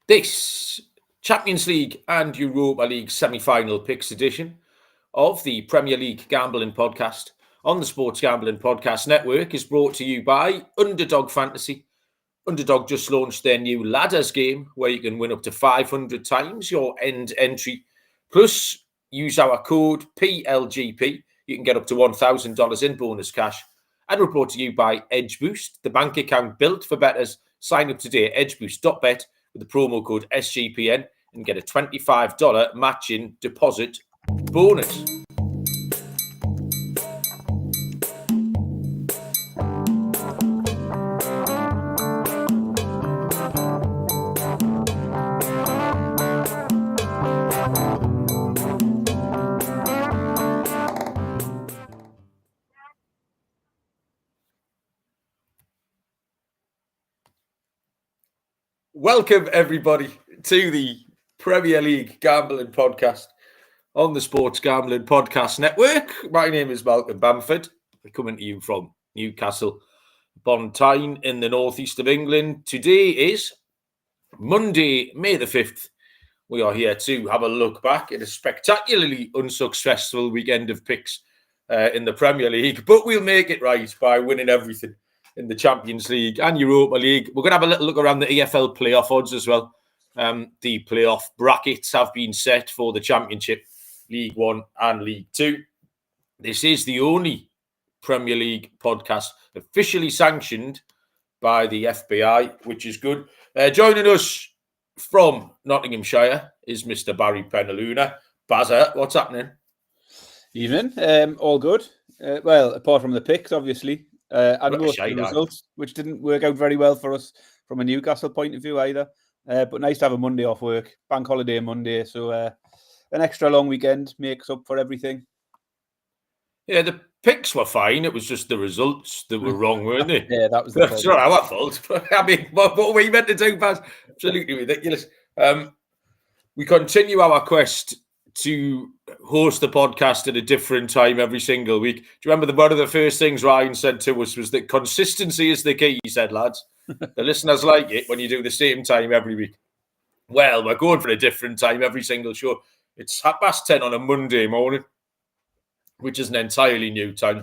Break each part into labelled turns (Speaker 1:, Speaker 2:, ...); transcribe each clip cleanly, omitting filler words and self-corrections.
Speaker 1: This Champions League and Europa League semi-final picks edition of the Premier League Gambling Podcast on the Sports Gambling Podcast Network is brought to you by Underdog Fantasy. Underdog just launched their new ladders game where you can win up to 500 times your end entry. Plus, use our code PLGP. You can get up to $1,000 in bonus cash. And we're brought to you by Edge Boost, the bank account built for bettors. Sign up today at edgeboost.bet with the promo code SGPN and get a $25 matching deposit bonus. Welcome, everybody, to the Premier League Gambling Podcast on the Sports Gambling Podcast Network. My name is Mal and Baz. We're coming to you from Newcastle upon Tyne in the northeast of England. Today is Monday, May the 5th. We are here to have a look back at a spectacularly unsuccessful weekend of picks in the Premier League, but we'll make it right by winning everything in the Champions League and Europa League. We're going to have a little look around the EFL Playoff odds as well. The playoff brackets have been set for the Championship, League One and League Two. This is the only Premier League podcast officially sanctioned by the FBI, which is good. Joining us from Nottinghamshire is Mr. Barry Penaluna. Bazza, what's happening?
Speaker 2: Evening. All good. Well, apart from the picks, obviously. And most of the results, which didn't work out very well for us from a Newcastle point of view either. But nice to have a Monday off work, bank holiday Monday. So an extra long weekend makes up for everything.
Speaker 1: Yeah, the picks were fine. It was just the results that were wrong, weren't they?
Speaker 2: Yeah, that was the
Speaker 1: That's not our fault. I mean, what were we meant to do, Baz? Absolutely ridiculous. We continue our quest to host the podcast at a different time every single week. Do you remember one of the first things Ryan said to us was that consistency is the key, he said, lads. The listeners like it when you do the same time every week. Well, we're going for a different time every single show. It's 10:30 on a Monday morning, which is an entirely new time.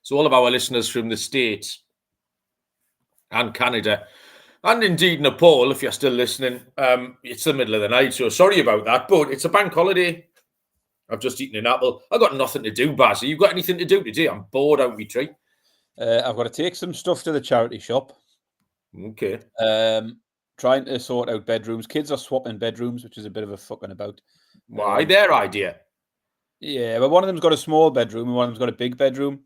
Speaker 1: So all of our listeners from the States and Canada, and indeed Nepal, if you're still listening, it's the middle of the night, so sorry about that, but it's a bank holiday. I've just eaten an apple. I've got nothing to do, Baz. Have you got anything to do today? I'm bored out of my tree.
Speaker 2: I've got to take some stuff to the charity shop.
Speaker 1: Okay.
Speaker 2: Trying to sort out bedrooms. Kids are swapping bedrooms, which is a bit of a fucking about.
Speaker 1: Why? Their idea?
Speaker 2: Yeah, but one of them's got a small bedroom and one of them's got a big bedroom.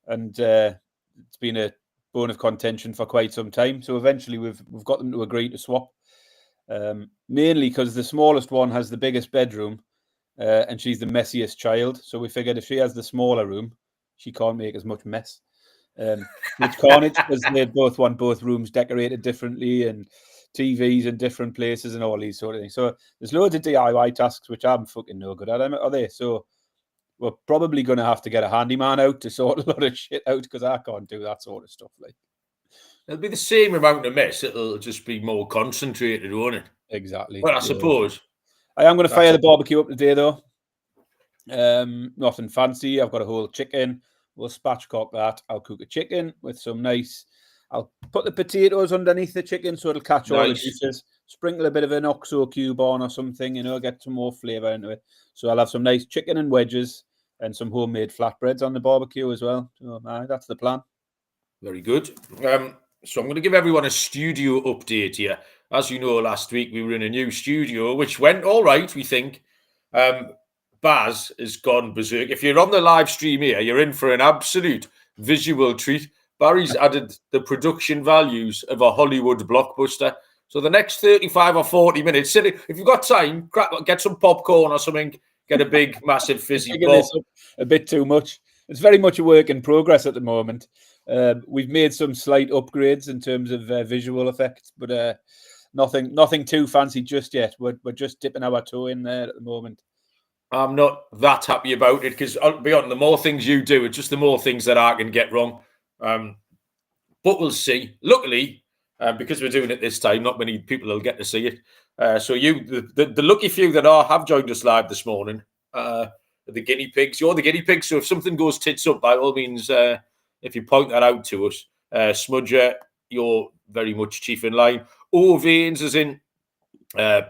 Speaker 2: And it's been a bone of contention for quite some time. So eventually we've got them to agree to swap. Mainly because the smallest one has the biggest bedroom and she's the messiest child. So we figured if she has the smaller room, she can't make as much mess. Which carnage, because they both want both rooms decorated differently and TVs in different places and all these sort of things. So there's loads of DIY tasks which I'm fucking no good at, are they? So we're probably going to have to get a handyman out to sort a lot of shit out because I can't do that sort of stuff. Like,
Speaker 1: it'll be the same amount of mess. It'll just be more concentrated, won't it?
Speaker 2: Exactly.
Speaker 1: Well, I suppose.
Speaker 2: I am going to fire the barbecue up today, though. Nothing fancy. I've got a whole chicken. We'll spatchcock that. I'll cook a chicken with some nice... I'll put the potatoes underneath the chicken so it'll catch all the juices. Sprinkle a bit of an OXO cube on or something, get some more flavour into it. So I'll have some nice chicken and wedges and some homemade flatbreads on the barbecue as well. So that's the plan.
Speaker 1: Very good. So I'm going to give everyone a studio update here. As you know, last week we were in a new studio, which went all right, we think. Baz has gone berserk. If you're on the live stream here, you're in for an absolute visual treat. Barry's added the production values of a Hollywood blockbuster. So the next 35 or 40 minutes, if you've got time, get some popcorn or something, get a big, massive fizzy pop.
Speaker 2: A bit too much. It's very much a work in progress at the moment. We've made some slight upgrades in terms of visual effects, but nothing too fancy just yet. We're just dipping our toe in there at the moment.
Speaker 1: I'm not that happy about it because, beyond the more things you do, it's just the more things that I can get wrong. But we'll see. Luckily, because we're doing it this time, not many people will get to see it. So the lucky few that have joined us live this morning, the guinea pigs. You're the guinea pigs, so if something goes tits up, by all means, if you point that out to us. Smudger, you're very much chief in line. Veins is in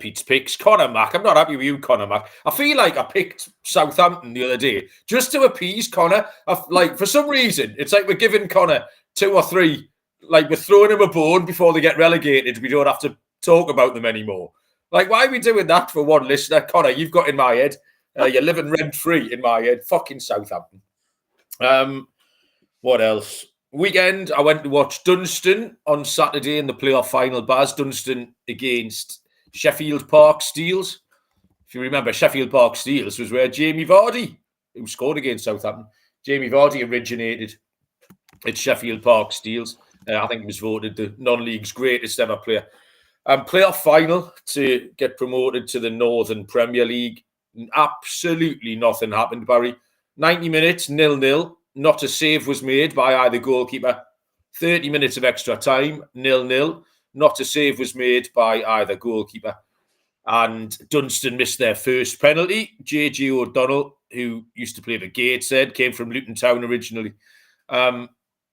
Speaker 1: Pete's picks. Connor Mack, I'm not happy with you, Connor Mack. I feel like I picked Southampton the other day just to appease Connor. For some reason, it's like we're giving Connor 2 or 3, like we're throwing him a bone before they get relegated. We don't have to talk about them anymore. Like, why are we doing that for one listener? Connor, you've got in my head. You're living rent-free in my head. Fucking Southampton. What else? Weekend, I went to watch Dunstan on Saturday in the playoff final. Baz, Dunstan against Sheffield Park Steels. If you remember, Sheffield Park Steels was where Jamie Vardy, who scored against Southampton, Jamie Vardy originated at Sheffield Park Steels. I think he was voted the non-league's greatest ever player. Playoff final to get promoted to the Northern Premier League. Absolutely nothing happened, Barry. 90 minutes, 0-0. Not a save was made by either goalkeeper. 30 minutes of extra time, 0-0. Not a save was made by either goalkeeper. And Dunstan missed their first penalty. J.J. O'Donnell, who used to play for Gateshead, came from Luton Town originally,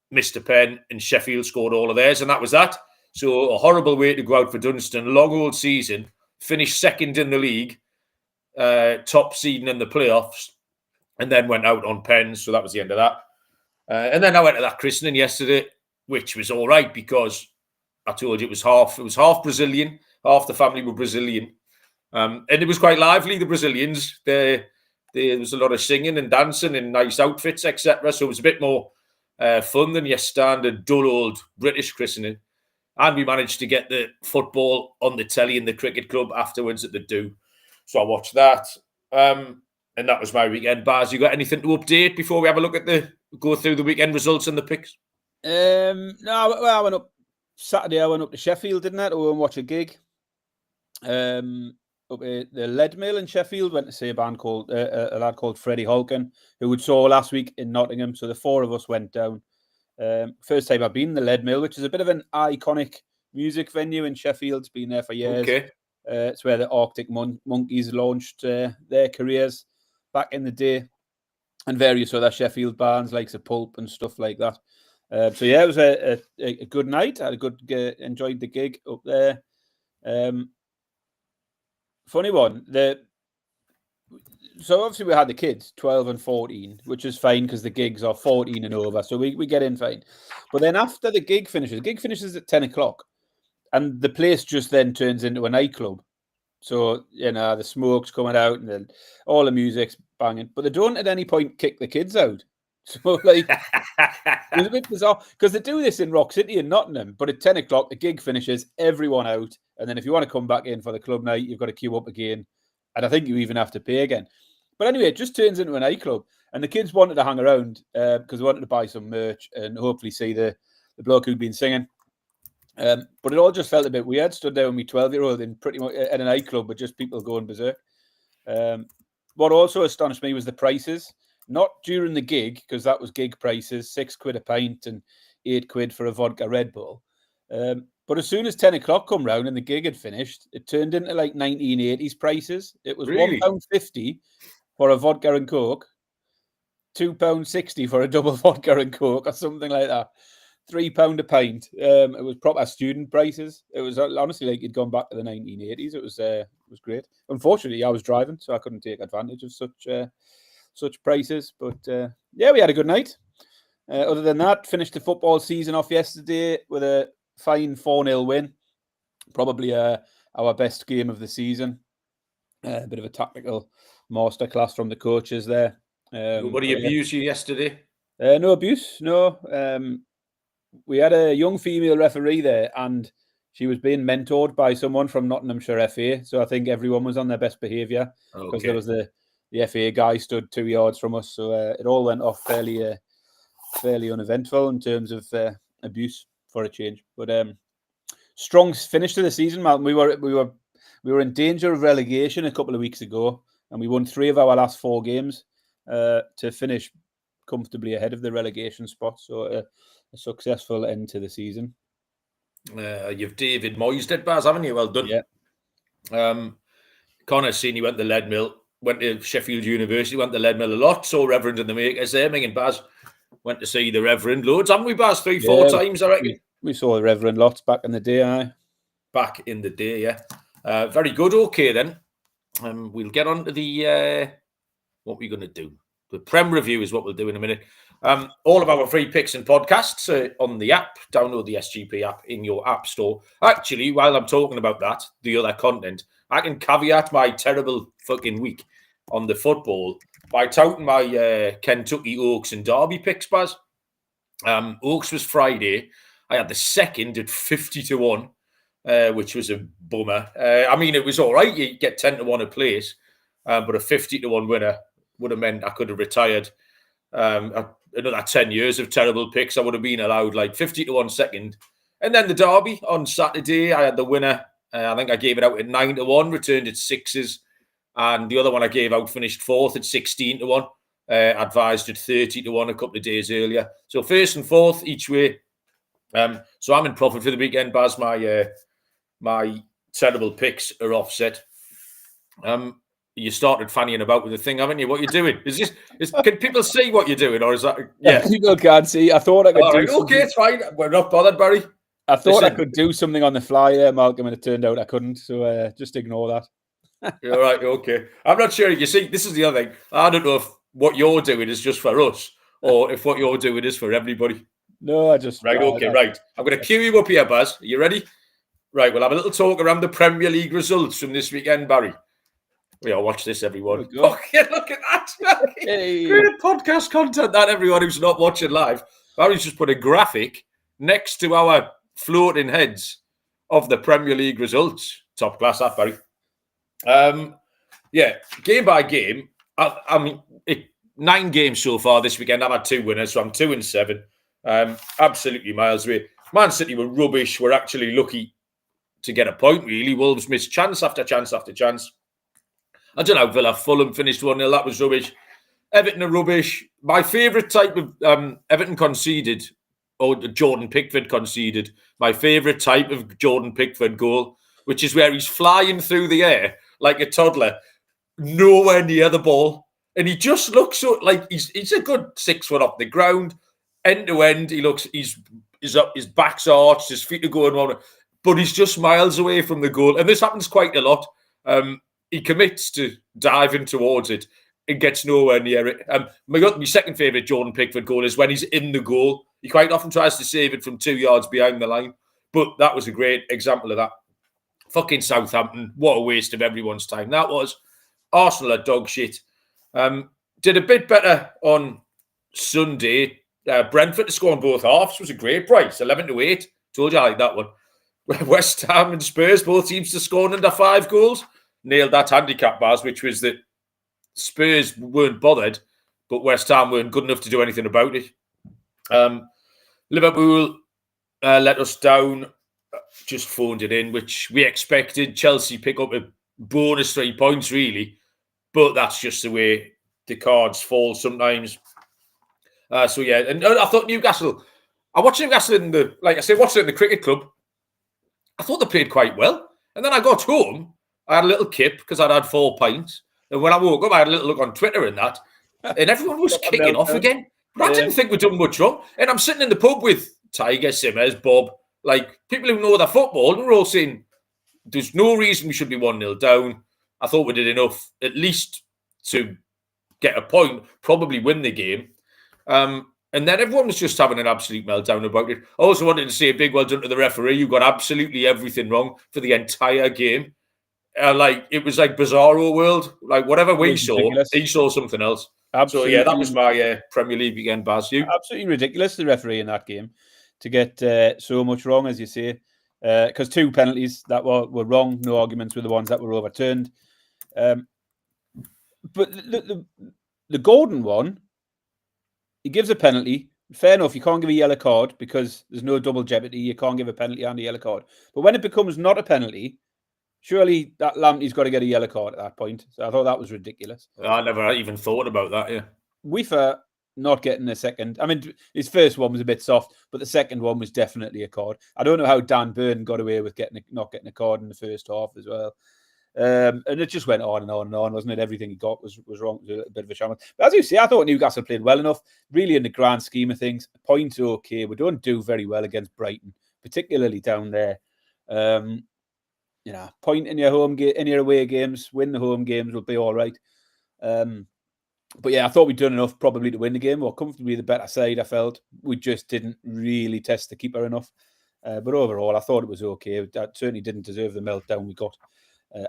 Speaker 1: missed a pen, and Sheffield scored all of theirs, and that was that. So a horrible way to go out for Dunstan. Long old season, finished second in the league, top seeding in the playoffs, and then went out on pens. So that was the end of that. And then I went to that christening yesterday, which was all right because I told you it was half Brazilian, half the family were Brazilian. And it was quite lively, the Brazilians. There was a lot of singing and dancing and nice outfits, etc. So it was a bit more fun than your standard dull old British christening. And we managed to get the football on the telly in the cricket club afterwards at the Do. So I watched that. And that was my weekend. Baz, you got anything to update before we have a look at go through the weekend results and the picks?
Speaker 2: No, well, I went up Saturday. I went up to Sheffield, didn't I, to watch a gig. Up at the Lead Mill in Sheffield, went to see a lad called Freddie Holken, who we saw last week in Nottingham. So the 4 of us went down. First time I've been in the Lead Mill, which is a bit of an iconic music venue in Sheffield. It's been there for years.
Speaker 1: Okay.
Speaker 2: It's where the Arctic Monkeys launched their careers back in the day, and various other Sheffield bands like the Pulp and stuff like that. So yeah, it was a good night. I had a good enjoyed the gig up there. Funny one. So obviously we had the kids, 12 and 14, which is fine because the gigs are 14 and over. So we get in fine. But then after the gig finishes at 10 o'clock. And the place just then turns into a nightclub. So, the smoke's coming out and then all the music's banging. But they don't at any point kick the kids out. So, it was a bit bizarre. Because they do this in Rock City and Nottingham. But at 10 o'clock, the gig finishes, everyone out. And then if you want to come back in for the club night, you've got to queue up again. And I think you even have to pay again. But anyway, it just turns into a nightclub. And the kids wanted to hang around because they wanted to buy some merch and hopefully see the bloke who'd been singing. But it all just felt a bit weird. Stood there with me 12-year-old in pretty much at a nightclub with just people going berserk. What also astonished me was the prices. Not during the gig, because that was gig prices, £6 a pint and £8 for a vodka Red Bull. But as soon as 10 o'clock come round and the gig had finished, it turned into like 1980s prices. It was
Speaker 1: Really?
Speaker 2: £1.50 for a vodka and Coke, £2.60 for a double vodka and Coke, or something like that. £3 a pint. It was proper student prices. It was honestly like you'd gone back to the 1980s. It was great. Unfortunately, I was driving, so I couldn't take advantage of such prices. But yeah, we had a good night. Other than that, finished the football season off yesterday with a fine 4-0 win. Probably our best game of the season. A bit of a tactical masterclass from the coaches there.
Speaker 1: Nobody abused you yesterday?
Speaker 2: No abuse, no. We had a young female referee there, and she was being mentored by someone from Nottinghamshire FA. So I think everyone was on their best behaviour because there was the FA guy stood 2 yards from us. So it all went off fairly uneventful in terms of abuse for a change. But strong finish to the season, Malcolm. We were in danger of relegation a couple of weeks ago, and we won 3 of our last 4 games to finish comfortably ahead of the relegation spot. So a successful end to the season.
Speaker 1: You've David Moyes did, Baz, haven't you? Well done.
Speaker 2: Yeah.
Speaker 1: Connor's seen he went to Leadmill, went to Sheffield University, went to Leadmill a lot. Saw Reverend and the Makers there. Me and Baz went to see the Reverend loads, haven't we, Baz? 3-4 times, I reckon.
Speaker 2: We saw the Reverend lots back in the day, aye.
Speaker 1: Back in the day, yeah. Very good. Okay, then. We'll get on to the... what we're going to do. The Prem review is what we'll do in a minute. All of our free picks and podcasts on the app. Download the SGP app in your app store. Actually, while I'm talking about that, the other content, I can caveat my terrible fucking week on the football by touting my Kentucky Oaks and Derby picks, Baz. Oaks was Friday. I had the second at 50-1, which was a bummer. I mean, it was all right. You get 10-1 a place, but a 50-1 winner would have meant I could have retired another 10 years of terrible picks. I would have been allowed like 50-1 second. And then the Derby on Saturday, I had the winner. I think I gave it out at 9-1, returned at 6s. And the other one I gave out finished 4th at 16-1, advised at 30-1 a couple of days earlier. So 1st and 4th each way. So I'm in profit for the weekend, Baz. My terrible picks are offset. You started fannying about with the thing, haven't you? What you're doing? Can people see what you're doing, or is that? Yeah,
Speaker 2: people can't see. I thought I could do something.
Speaker 1: Okay, it's fine. We're not bothered, Barry.
Speaker 2: I thought I could do something on the fly there, Malcolm, and it turned out I couldn't. So just ignore that.
Speaker 1: You're right. Okay, I'm not sure. You see, this is the other thing. I don't know if what you're doing is just for us, or if what you're doing is for everybody.
Speaker 2: No, I just
Speaker 1: right. Okay, right. I'm going to cue you up here, Baz. Are you ready? Right. We'll have a little talk around the Premier League results from this weekend, Barry. We all watch this, everyone. Okay, look at that. Hey. Great podcast content, that, everyone who's not watching live. Barry's just put a graphic next to our floating heads of the Premier League results. Top class, that, Barry. Yeah, game by game. I mean, 9 games so far this weekend. I've had 2 winners, so I'm 2-7. Absolutely miles away. Man City were rubbish. We're actually lucky to get a point, really. Wolves missed chance after chance after chance. I don't know, Villa, Fulham finished 1-0. That was rubbish. Everton are rubbish. My favourite type of Everton conceded, or Jordan Pickford conceded, my favourite type of Jordan Pickford goal, which is where he's flying through the air like a toddler, nowhere near the ball. And he just looks so like he's a good 6 foot off the ground, end to end. He looks, he's up, his back's arched, his feet are going on, but he's just miles away from the goal. And this happens quite a lot. He commits to diving towards it and gets nowhere near it. My second favourite Jordan Pickford goal is when he's in the goal. He quite often tries to save it from 2 yards behind the line. But that was a great example of that. Fucking Southampton. What a waste of everyone's time that was. Arsenal are dog shit. Did a bit better on Sunday. Brentford to score on both halves was a great price. 11-8. Told you I like that one. West Ham and Spurs, both teams to score under 5 goals. Nailed that handicap, Baz, which was that Spurs weren't bothered, but West Ham weren't good enough to do anything about it. Liverpool let us down, just phoned it in, which we expected. Chelsea pick up a bonus 3 points, really, but that's just the way the cards fall sometimes. So, yeah, and I thought Newcastle, I watched Newcastle in the, like I said, watched it in the cricket club. I thought they played quite well. And then I got home, I had a little kip because I'd had 4 pints. And when I woke up, I had a little look on Twitter and that. And everyone was kicking off again. But I didn't think we'd done much wrong. And I'm sitting in the pub with Tiger, Simmers, Bob, like people who know their football. And we're all saying, there's no reason we should be 1-0 down. I thought we did enough, at least to get a point, probably win the game. And then everyone was just having an absolute meltdown about it. I also wanted to say a big well done to the referee, who got absolutely everything wrong for the entire game. It was like Bizarro World. Like whatever we saw, ridiculous. He saw something else. Absolutely. So yeah, that was my Premier League weekend, Baz. You?
Speaker 2: Absolutely ridiculous, the referee in that game, to get so much wrong, as you say. Because 2 penalties that were wrong, no arguments with the ones that were overturned. But the Gordon one, he gives a penalty. Fair enough, you can't give a yellow card because there's no double jeopardy. You can't give a penalty and a yellow card. But when it becomes not a penalty, surely that Lamptey's got to get a yellow card at that point. So I thought that was ridiculous.
Speaker 1: I never even thought about that, yeah.
Speaker 2: UEFA not getting a second. I mean, his first one was a bit soft, but the second one was definitely a card. I don't know how Dan Burn got away with not getting a card in the first half as well. And it just went on and on and on, wasn't it? Everything he got was wrong. It was a bit of a shambles. But as you say, I thought Newcastle played well enough. Really, in the grand scheme of things, points are okay. We don't do very well against Brighton, particularly down there. Point in your in your away games, win the home games will be all right. But yeah, I thought we'd done enough probably to win the game, or comfortably the better side. I felt we just didn't really test the keeper enough. But overall, I thought it was okay. That certainly didn't deserve the meltdown we got.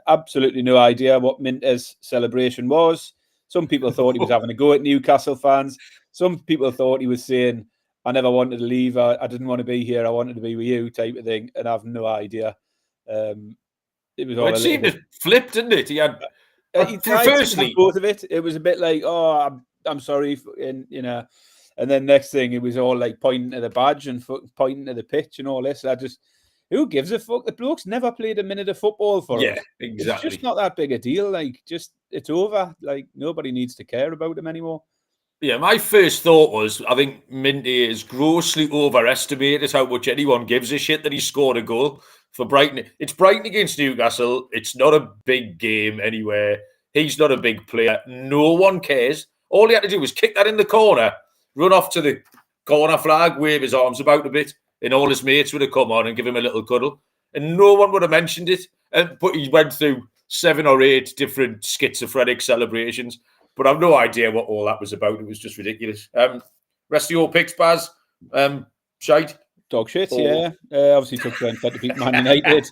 Speaker 2: Absolutely no idea what Minter's celebration was. Some people thought he was having a go at Newcastle fans. Some people thought he was saying, I never wanted to leave. I didn't want to be here. I wanted to be with you type of thing. And I have no idea. It was all
Speaker 1: it seemed to flip, didn't it? He had...
Speaker 2: he tried firstly, both of it. It was a bit like, I'm sorry, and then next thing it was all like pointing to the badge and pointing to the pitch and all this. Who gives a fuck? The bloke's never played a minute of football for us.
Speaker 1: Yeah, exactly.
Speaker 2: It's just not that big a deal. Like, it's over. Like, nobody needs to care about him anymore.
Speaker 1: Yeah, my first thought was, I think Minty is grossly overestimated how much anyone gives a shit that he scored a goal for Brighton. It's Brighton against Newcastle. It's not a big game anywhere. He's not a big player. No one cares. All he had to do was kick that in the corner, run off to the corner flag, wave his arms about a bit, and all his mates would have come on and give him a little cuddle. And no one would have mentioned it. But he went through 7 or 8 different schizophrenic celebrations. But I've no idea what all that was about. It was just ridiculous. Rest of your picks, Baz? Shite?
Speaker 2: Dog shit, yeah. Obviously took Brentford to beat Man United.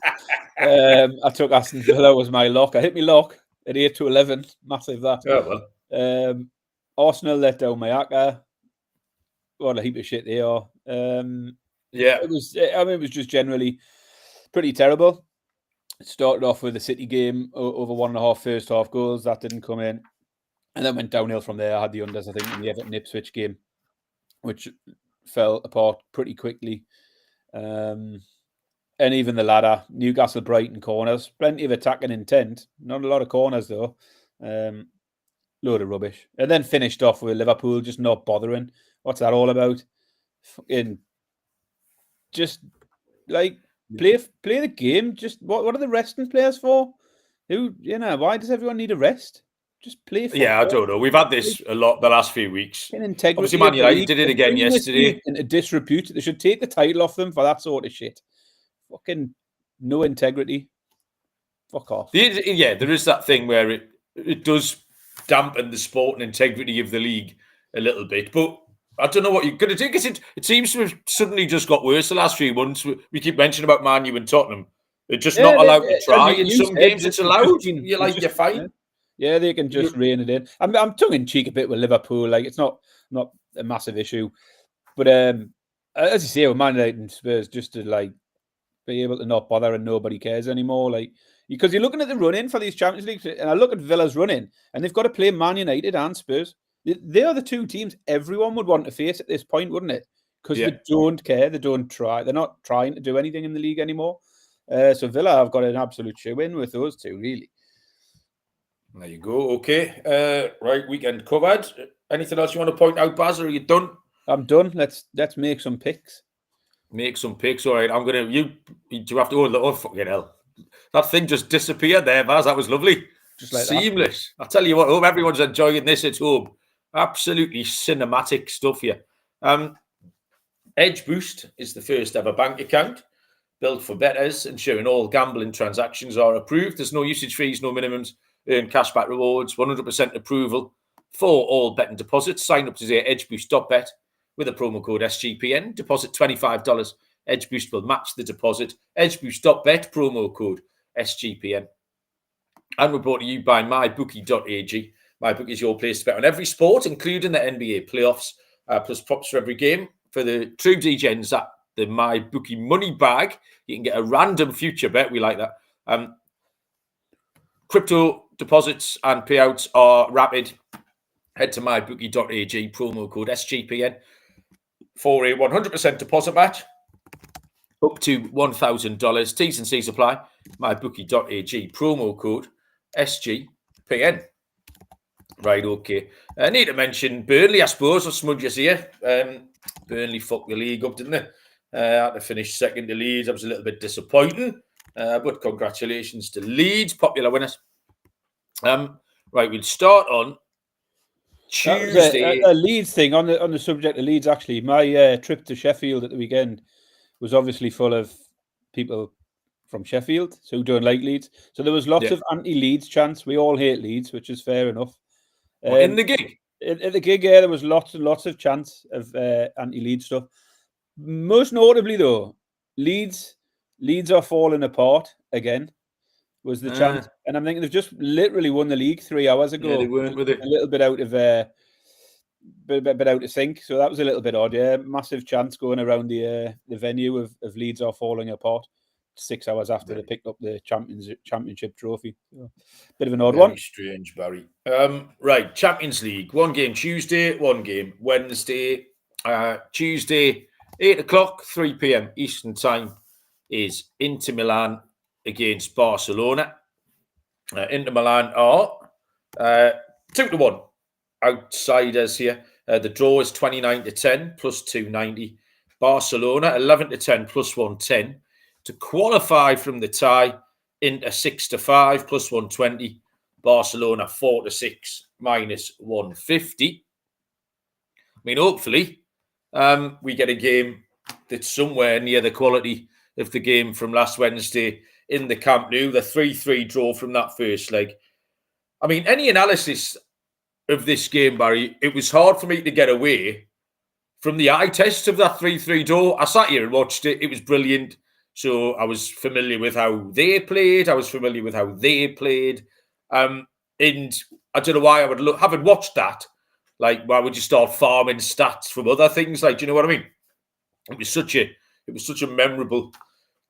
Speaker 2: I took Aston Villa was my lock. I hit my lock at 8-11. Massive that.
Speaker 1: Oh, well.
Speaker 2: Arsenal let down Mayaka. What a heap of shit they are.
Speaker 1: Yeah.
Speaker 2: It was just generally pretty terrible. It started off with the City game over 1.5 first half goals. That didn't come in. And then went downhill from there. I had the unders, I think, in the Everton Ipswich game, which fell apart pretty quickly. And even the ladder, Newcastle Brighton corners, plenty of attacking intent. Not a lot of corners, though. Load of rubbish. And then finished off with Liverpool just not bothering. What's that all about? Fucking just like play the game. Just what are the resting players for? Why does everyone need a rest? Just play football.
Speaker 1: Yeah, I don't know. We've had this a lot the last few weeks.
Speaker 2: Obviously,
Speaker 1: Man United did it again yesterday.
Speaker 2: And a disrepute. They should take the title off them for that sort of shit. Fucking no integrity. Fuck off.
Speaker 1: Yeah, there is that thing where it does dampen the sport and integrity of the league a little bit. But I don't know what you're going to do, because it seems to have suddenly just got worse the last few months. We keep mentioning about Man U and Tottenham. They're just not allowed to try. In some games, it's allowed. You're fine.
Speaker 2: Yeah, they can just rein it in. I'm tongue in cheek a bit with Liverpool. Like, it's not a massive issue, but as you say, with Man United and Spurs, just to like be able to not bother and nobody cares anymore. Like, because you're looking at the run-in for these Champions League, and I look at Villa's run-in, and they've got to play Man United and Spurs. They are the two teams everyone would want to face at this point, wouldn't it? Because they don't care, they don't try, they're not trying to do anything in the league anymore. So Villa have got an absolute shoe-in with those two, really.
Speaker 1: There you go. Okay. Right, weekend covered. Anything else you want to point out, Baz, or are you done?
Speaker 2: I'm done. Let's make some picks.
Speaker 1: Make some picks. All right. I'm going to... You have to... Oh, fucking hell. That thing just disappeared there, Baz. That was lovely.
Speaker 2: Just like
Speaker 1: seamless. I'll tell you what, I hope everyone's enjoying this at home. Absolutely cinematic stuff here. Edge Boost is the first ever bank account built for bettors, ensuring all gambling transactions are approved. There's no usage fees, no minimums. Earn cashback rewards, 100% approval for all betting deposits. Sign up today at edgeboost.bet with a promo code SGPN. Deposit $25. Edge Boost will match the deposit. Edgeboost.bet, promo code SGPN. And we're brought to you by mybookie.ag. MyBookie is your place to bet on every sport, including the NBA playoffs, plus props for every game. For the true DJs at the MyBookie money bag, you can get a random future bet. We like that. Crypto deposits and payouts are rapid. Head to mybookie.ag, promo code SGPN for a 100% deposit match up to $1,000. T's and C's apply. Mybookie.ag, promo code SGPN. Right, okay. I need to mention Burnley, I suppose, or smudges here. Burnley fucked the league up, didn't they? Had to finish second to Leeds. That was a little bit disappointing. But congratulations to Leeds, popular winners. Right, we'll start on Tuesday.
Speaker 2: A Leeds thing on the subject of Leeds. Actually, my trip to Sheffield at the weekend was obviously full of people from Sheffield, so who don't like Leeds. So there was lots of anti-Leeds chants. We all hate Leeds, which is fair enough.
Speaker 1: In the gig?
Speaker 2: At the gig, yeah, there was lots and lots of chants of anti-Leeds stuff. Most notably, though, Leeds are falling apart again. Was the chant, and I'm thinking they've just literally won the league 3 hours ago.
Speaker 1: Yeah, they weren't with it.
Speaker 2: A little bit out of bit out of sync, so that was a little bit odd. Yeah, massive chants going around the venue of Leeds are falling apart 6 hours after they picked up the championship trophy. So, bit of an odd one.
Speaker 1: Very strange, Barry. Right, Champions League. One game Tuesday, one game Wednesday. Tuesday, 8 o'clock, 3 p.m. Eastern Time is Inter Milan against Barcelona. Inter Milan are 2-1 outsiders here. The draw is 29-10 plus 290. Barcelona 11-10 plus 110. To qualify from the tie, Inter 6-5 plus 120. Barcelona 4-6 minus 150. I mean, hopefully, we get a game that's somewhere near the quality of the game from last Wednesday in the Camp Nou, the 3-3 draw from that first leg. I mean, any analysis of this game, Barry, it was hard for me to get away from the eye test of that 3-3 draw. I sat here and watched it. It was brilliant. So I was familiar with how they played. I was familiar with how they played. And I don't know why I would look, having watched that, like, why would you start farming stats from other things? Like, do you know what I mean? It was such a memorable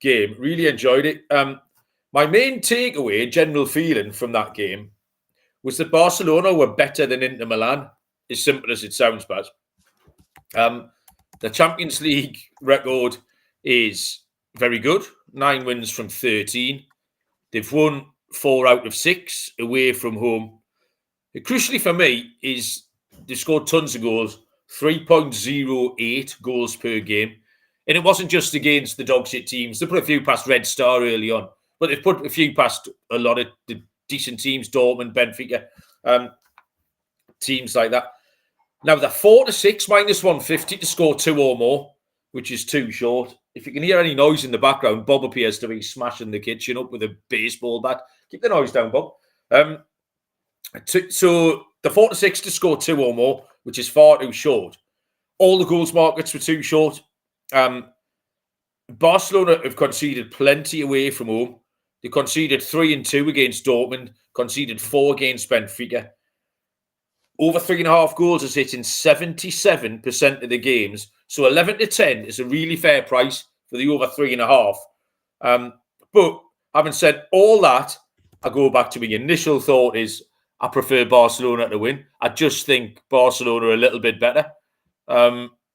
Speaker 1: game. Really enjoyed it. My main takeaway, general feeling from that game, was that Barcelona were better than Inter Milan, as simple as it sounds, Baz. The Champions League record is very good. 9 wins from 13. They've won 4 out of 6 away from home. Crucially for me is they've scored tons of goals, 3.08 goals per game. And it wasn't just against the dog shit teams. They put a few past Red Star early on, but they've put a few past a lot of the decent teams, Dortmund, Benfica, teams like that. Now, they're 4-6 minus 150 to score 2 or more, which is too short. If you can hear any noise in the background, Bob appears to be smashing the kitchen up with a baseball bat. Keep the noise down, Bob. So the 4-6 to score 2 or more, which is far too short. All the goals markets were too short. Barcelona have conceded plenty away from home. They conceded 3-2 against Dortmund, conceded 4 against Benfica. Over 3.5 goals is hit in 77% of the games. So 11-10 is a really fair price for the over 3.5. But having said all that, I go back to my initial thought is I prefer Barcelona to win. I just think Barcelona are a little bit better.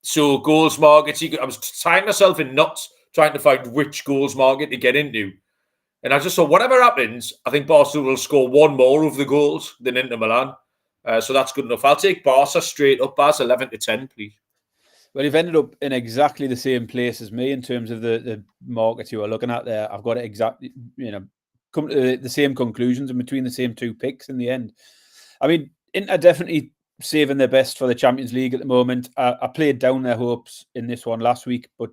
Speaker 1: So goals markets, I was tying myself in knots trying to find which goals market to get into. And I just thought, whatever happens, I think Barcelona will score 1 more of the goals than Inter Milan. So that's good enough. I'll take Barca straight up, Baz, 11-10, please.
Speaker 2: Well, you've ended up in exactly the same place as me in terms of the markets you are looking at there. I've got it exactly, come to the same conclusions and between the same 2 picks in the end. I mean, Inter definitely saving their best for the Champions League at the moment. I played down their hopes in this one last week, but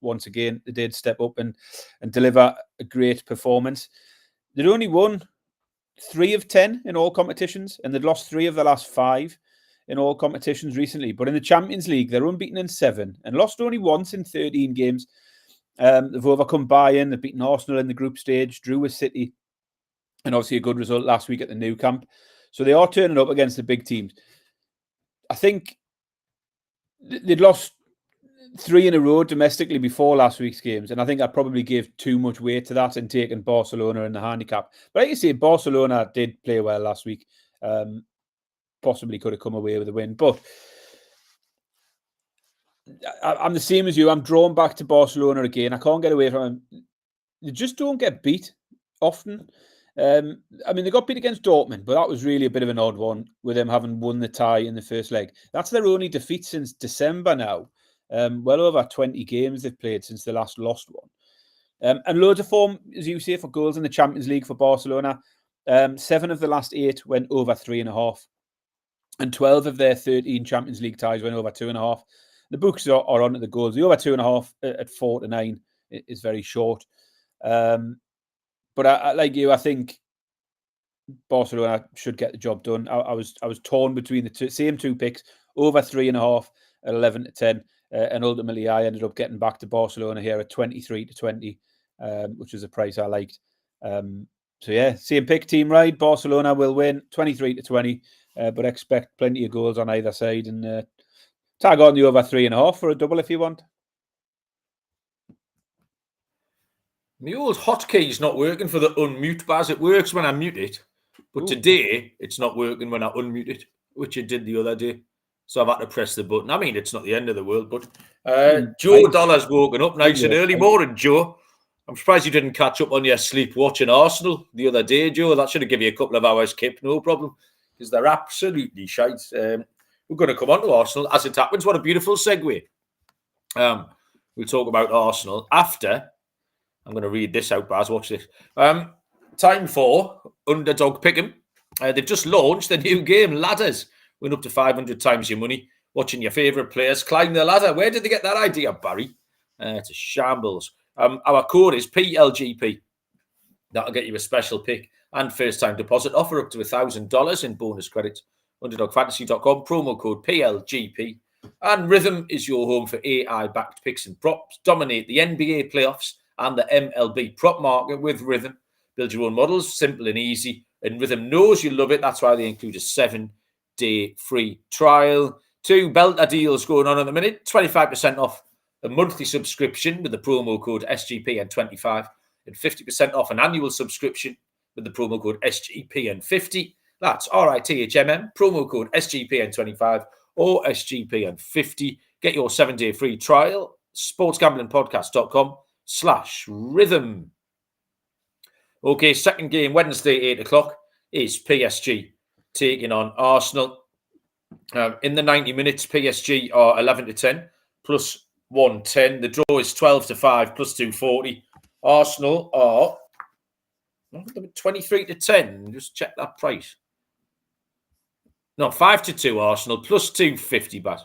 Speaker 2: once again, they did step up and deliver a great performance. They'd only won 3 of 10 in all competitions, and they'd lost 3 of the last 5 in all competitions recently. But in the Champions League, they're unbeaten in 7 and lost only once in 13 games. They've overcome Bayern, they've beaten Arsenal in the group stage, drew with City, and obviously a good result last week at the Nou Camp. So they are turning up against the big teams. I think they'd lost 3 in a row domestically before last week's games, and I think I probably gave too much weight to that and taken Barcelona in the handicap. But like you say, Barcelona did play well last week. Possibly could have come away with a win, but I'm the same as you. I'm drawn back to Barcelona again. I can't get away from them. They just don't get beat often. I mean, they got beat against Dortmund, but that was really a bit of an odd one with them having won the tie in the first leg. That's their only defeat since December now. Well over 20 games they've played since the last lost one. And loads of form, as you say, for goals in the Champions League for Barcelona. 7 of the last 8 went over 3.5. And 12 of their 13 Champions League ties went over 2.5. The books are on at the goals. The over 2.5 at 4-9 is very short. But I like you, I think Barcelona should get the job done. I was torn between the same two picks, over 3.5 at 11-10. And ultimately, I ended up getting back to Barcelona here at 23-20, which is a price I liked. So yeah, same pick, team ride. Barcelona will win 23-20, but expect plenty of goals on either side, and tag on the over 3.5 for a double if you want.
Speaker 1: My old hotkey's not working for the unmute Baz. It works when I mute it, but today it's not working when I unmute it, which it did the other day. So I've had to press the button. I mean, it's not the end of the world, but Joe Dollar's woken up nice and early morning, Joe. I'm surprised you didn't catch up on your sleep watching Arsenal the other day, Joe. That should have given you a couple of hours kip, no problem, because they're absolutely shite. We're going to come on to Arsenal as it happens. What a beautiful segue. We'll talk about Arsenal after. I'm going to read this out, Baz. Watch this. Time for Underdog Pick'em. They've just launched a new game, Ladders. Win up to 500 times your money. Watching your favourite players climb the ladder. Where did they get that idea, Barry? It's a shambles. Our code is PLGP. That'll get you a special pick and first-time deposit offer up to $1,000 in bonus credits. UnderdogFantasy.com, promo code PLGP. And Rhythm is your home for AI-backed picks and props. Dominate the NBA playoffs and the MLB prop market with Rhythm. Build your own models, simple and easy. And Rhythm knows you'll love it. That's why they include a 7-day free trial. 2 belter deals going on at the minute. 25% off a monthly subscription with the promo code SGPN25 and 50% off an annual subscription with the promo code SGPN50. That's RITHMM, promo code SGPN25 or SGPN50. Get your 7-day free trial. sportsgamblingpodcast.com/rhythm. Okay, second game, Wednesday, 8 o'clock, is PSG taking on Arsenal. In the 90 minutes, PSG are 11-10, plus 110. The draw is 12-5, plus 240. Arsenal are 23-10. Just check that price. No, 5-2 Arsenal, plus 250, Baz.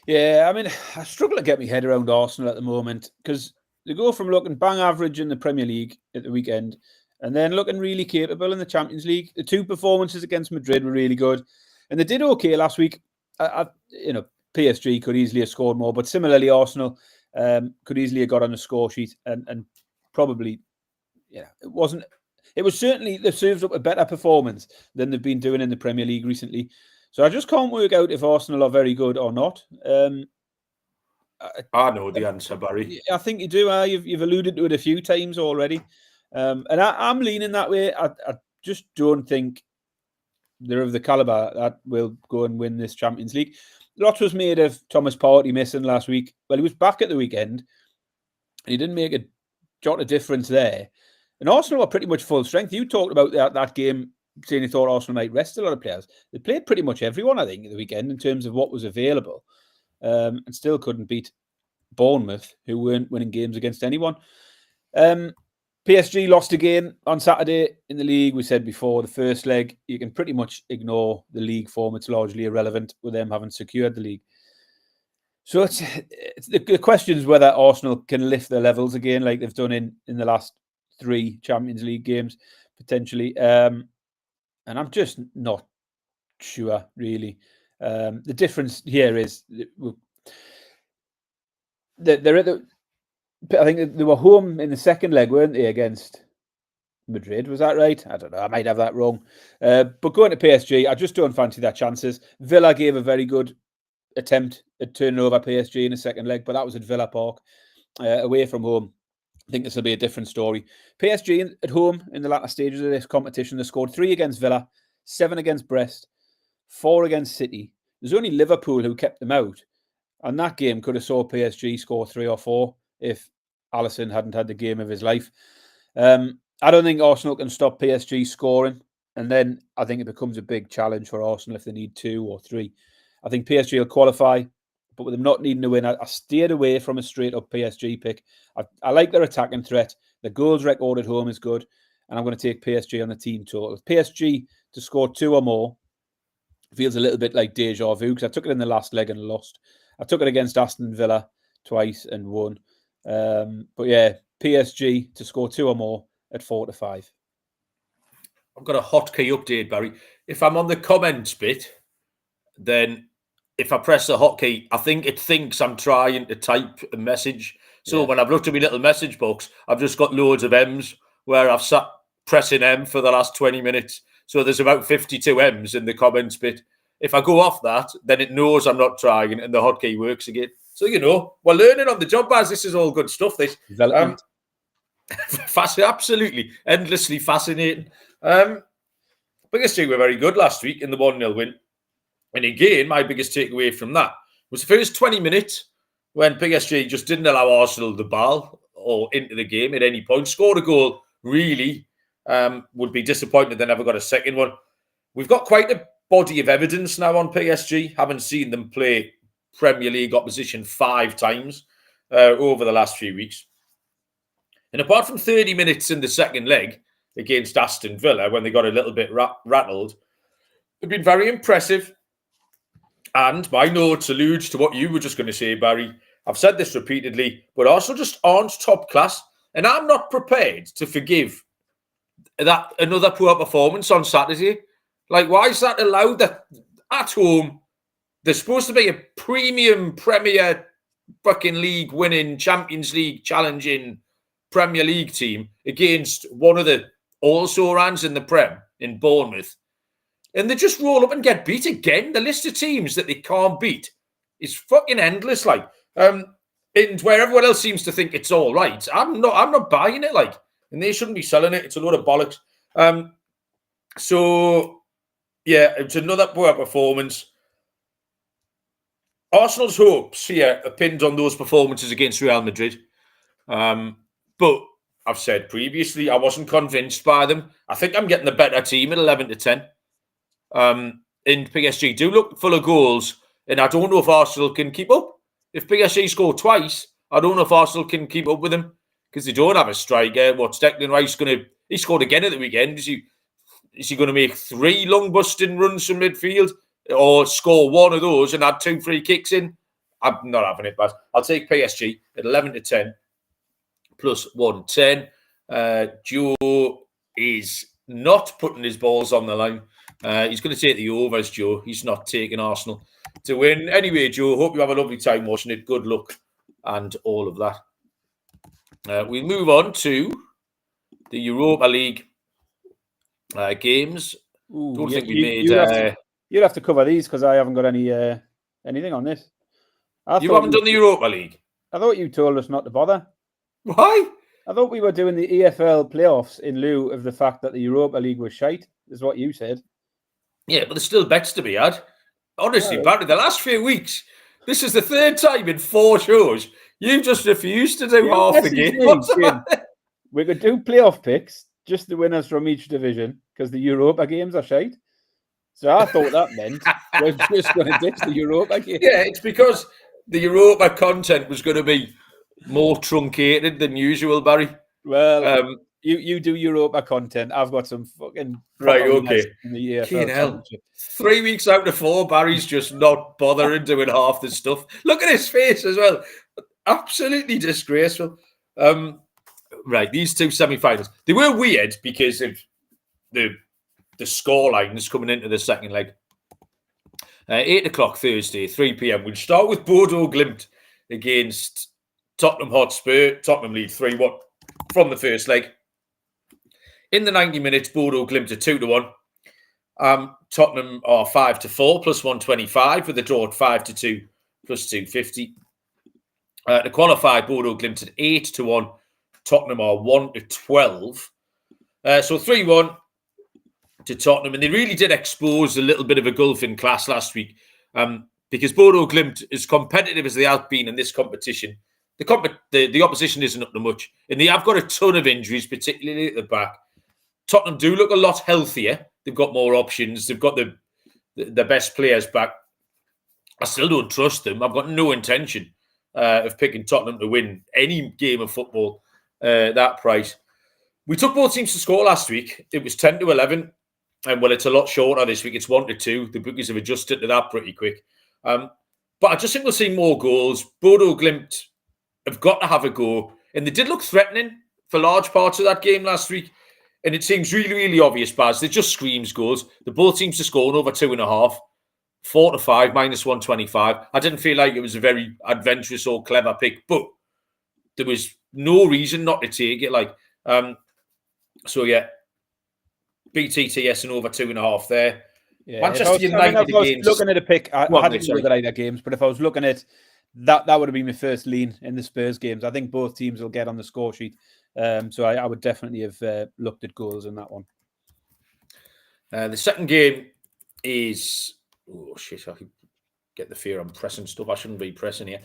Speaker 2: Yeah, I mean, I struggle to get my head around Arsenal at the moment because they go from looking bang average in the Premier League at the weekend and then looking really capable in the Champions League. The 2 performances against Madrid were really good. And they did okay last week. PSG could easily have scored more, but similarly, Arsenal could easily have got on the score sheet and probably, it wasn't. It was certainly, they've served up a better performance than they've been doing in the Premier League recently. So I just can't work out if Arsenal are very good or not.
Speaker 1: I know the answer, Barry.
Speaker 2: I think you do. You've alluded to it a few times already. And I'm leaning that way. I just don't think they're of the calibre that will go and win this Champions League. Lots was made of Thomas Partey missing last week. Well, he was back at the weekend. And he didn't make a jot of difference there. And Arsenal were pretty much full strength. You talked about that game, saying you thought Arsenal might rest a lot of players. They played pretty much everyone, I think, at the weekend in terms of what was available. And still couldn't beat Bournemouth, who weren't winning games against anyone. PSG lost again on Saturday in the league. We said before, the first leg, you can pretty much ignore the league form. It's largely irrelevant with them having secured the league. So it's the question is whether Arsenal can lift their levels again like they've done in the last 3 Champions League games, potentially. And I'm just not sure, really. The difference here is they're at the... I think they were home in the second leg, weren't they, against Madrid? Was that right? I don't know. I might have that wrong. But going to PSG, I just don't fancy their chances. Villa gave a very good attempt at turning over PSG in the second leg, but that was at Villa Park, away from home. I think this will be a different story. PSG at home in the latter stages of this competition, they scored 3 against Villa, 7 against Brest, 4 against City. There's only Liverpool who kept them out. And that game could have saw PSG score 3 or 4 if Alisson hadn't had the game of his life. I don't think Arsenal can stop PSG scoring. And then I think it becomes a big challenge for Arsenal if they need 2 or 3. I think PSG will qualify, but with them not needing to win, I steered away from a straight-up PSG pick. I like their attacking threat. The goals record at home is good, and I'm going to take PSG on the team total. PSG to score 2 or more feels a little bit like deja vu, because I took it in the last leg and lost. I took it against Aston Villa twice and won. But yeah, PSG to score 2 or more at 4-5.
Speaker 1: I've got a hotkey update, Barry. If I'm on the comments bit, then if I press the hotkey, I think it thinks I'm trying to type a message. So when I've looked at my little message box, I've just got loads of M's where I've sat pressing M for the last 20 minutes. So there's about 52 M's in the comments bit. If I go off that, then it knows I'm not trying and the hotkey works again. So, we're learning on the job, Baz. This is all good stuff, this. Absolutely. Endlessly fascinating. PSG were very good last week in the 1-0 win. And again, my biggest takeaway from that was the first 20 minutes when PSG just didn't allow Arsenal the ball or into the game at any point. Scored a goal, really, would be disappointed they never got a second one. We've got quite a body of evidence now on PSG, having seen them play Premier League opposition 5 times over the last few weeks. And apart from 30 minutes in the second leg against Aston Villa, when they got a little bit rattled, they've been very impressive. And my notes allude to what you were just going to say, Barry. I've said this repeatedly, but Arsenal just aren't top class. And I'm not prepared to forgive that another poor performance on Saturday. Like, why is that allowed? That at home, they're supposed to be a premium Premier fucking league winning, Champions League challenging Premier League team against one of the also-rans in the Prem in Bournemouth. And they just roll up and get beat again. The list of teams that they can't beat is fucking endless. Like, and where everyone else seems to think it's all right, I'm not buying it. Like, and they shouldn't be selling it. It's a load of bollocks. So yeah, it's another poor performance. Arsenal's hopes here are pinned on those performances against Real Madrid. But I've said previously, I wasn't convinced by them. I think I'm getting the better team at 11-10. And PSG do look full of goals, and I don't know if Arsenal can keep up. If PSG score twice, I don't know if Arsenal can keep up with them because they don't have a striker. What's Declan Rice going to... He scored again at the weekend. Is he going to make 3 long-busting runs from midfield or score 1 of those and add 2 free kicks in? I'm not having it, but I'll take PSG at 11-10 plus 110. Joe is not putting his balls on the line. He's going to take the overs, Joe. He's not taking Arsenal to win. Anyway, Joe, hope you have a lovely time watching it. Good luck and all of that. We move on to the Europa League games. Don't think we made...
Speaker 2: You'll have to cover these because I haven't got anything on this.
Speaker 1: You haven't done the Europa League?
Speaker 2: I thought you told us not to bother.
Speaker 1: Why?
Speaker 2: I thought we were doing the EFL Playoffs in lieu of the fact that the Europa League was shite, is what you said.
Speaker 1: Yeah, but there's still bets to be had. Honestly, Barry, the last few weeks, this is the 3rd time in 4 shows you just refused to do half the game.
Speaker 2: We could do playoff picks, just the winners from each division, because the Europa games are shite. So I thought that meant we're just going to ditch the Europa game.
Speaker 1: Yeah, it's because the Europa content was going to be more truncated than usual, Barry.
Speaker 2: Well, you do Europa content. I've got some fucking...
Speaker 1: Right, okay.
Speaker 2: In the EFL
Speaker 1: 3 weeks out of 4, Barry's just not bothering doing half the stuff. Look at his face as well. Absolutely disgraceful. Right, these 2 semi-finals. They were weird because of the score lines coming into the second leg. 8 o'clock Thursday, 3 p.m. We'll start with Bodo Glimt against Tottenham Hotspur. Tottenham lead 3-1 from the first leg. In the 90 minutes, Bodo Glimt are 2-1. Tottenham are 5-4 plus 125 with a draw at 5-2 plus 250. To qualify, Bodo Glimt at 8-1. Tottenham are 1-12. So 3-1 to Tottenham, and they really did expose a little bit of a gulf in class last week because Bodo Glimt, as competitive as they have been in this competition, the opposition isn't up to much. And they have got a ton of injuries, particularly at the back. Tottenham do look a lot healthier. They've got more options. They've got the best players back. I still don't trust them. I've got no intention of picking Tottenham to win any game of football that price. We took both teams to score last week. It was 10-11. And well, it's a lot shorter this week. It's 1-2. The bookies have adjusted to that pretty quick. But I just think we'll see more goals. Bodo Glimt have got to have a go. And they did look threatening for large parts of that game last week. And it seems really, really obvious, Baz. They just screams goals. The both teams to score over 2.5. 4-5, -125. I didn't feel like it was a very adventurous or clever pick, but there was no reason not to take it. So yeah, BTTS and over 2.5 there.
Speaker 2: Yeah,
Speaker 1: Manchester United.
Speaker 2: If I was looking at a pick, I hadn't looked at either games, but if I was looking at that would have been my first lean in the Spurs games. I think both teams will get on the score sheet. So I would definitely have looked at goals in that one.
Speaker 1: The second game is... Oh, shit, I could get the fear I'm pressing stuff. I shouldn't be pressing here.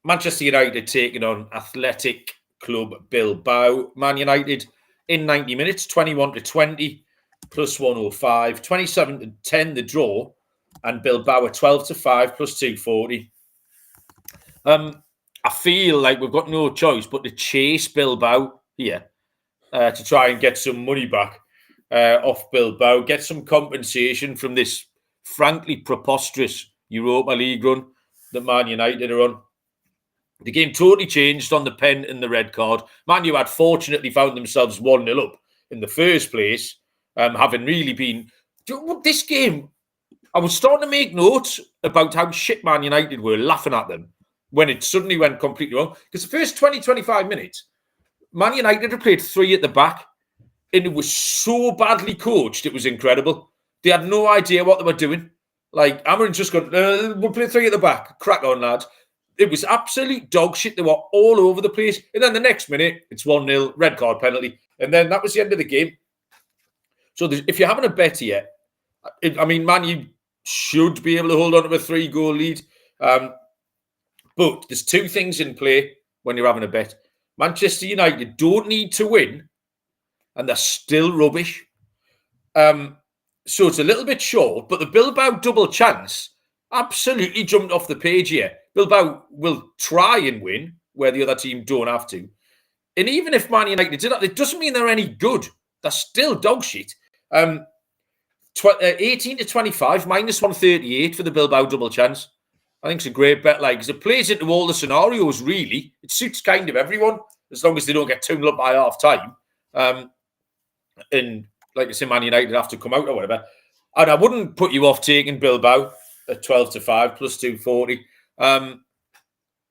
Speaker 1: Manchester United taking on Athletic Club Bilbao. Man United in 90 minutes, 21-20, plus 105. 27-10, the draw. And Bilbao 12-5, plus 240. I feel like we've got no choice but to chase Bilbao here to try and get some money back off Bilbao, get some compensation from this frankly preposterous Europa League run that Man United are on. The game totally changed on the pen and the red card. Man U had fortunately found themselves 1-0 up in the first place, having really been... This game, I was starting to make notes about how shit Man United were, laughing at them when it suddenly went completely wrong. Because the first 20-25 minutes, Man United had played 3 at the back, and it was so badly coached, it was incredible. They had no idea what they were doing. Like, Amarin just got, we'll play 3 at the back. Crack on, lads. It was absolute dog shit. They were all over the place. And then the next minute, it's 1-0, red card penalty. And then that was the end of the game. So if you're having a bet here, Man U should be able to hold on to a 3-goal lead. But there's 2 things in play when you're having a bet. Manchester United don't need to win, and they're still rubbish. So it's a little bit short, but the Bilbao double chance absolutely jumped off the page here. Bilbao will try and win where the other team don't have to. And even if Man United did that, it doesn't mean they're any good. They're still dog shit. 18-25, -138 for the Bilbao double chance. I think it's a great bet, because it plays into all the scenarios, really. It suits kind of everyone, as long as they don't get 2-0 up by half time. And like I say, Man United have to come out or whatever. And I wouldn't put you off taking Bilbao at 12-5, plus 240.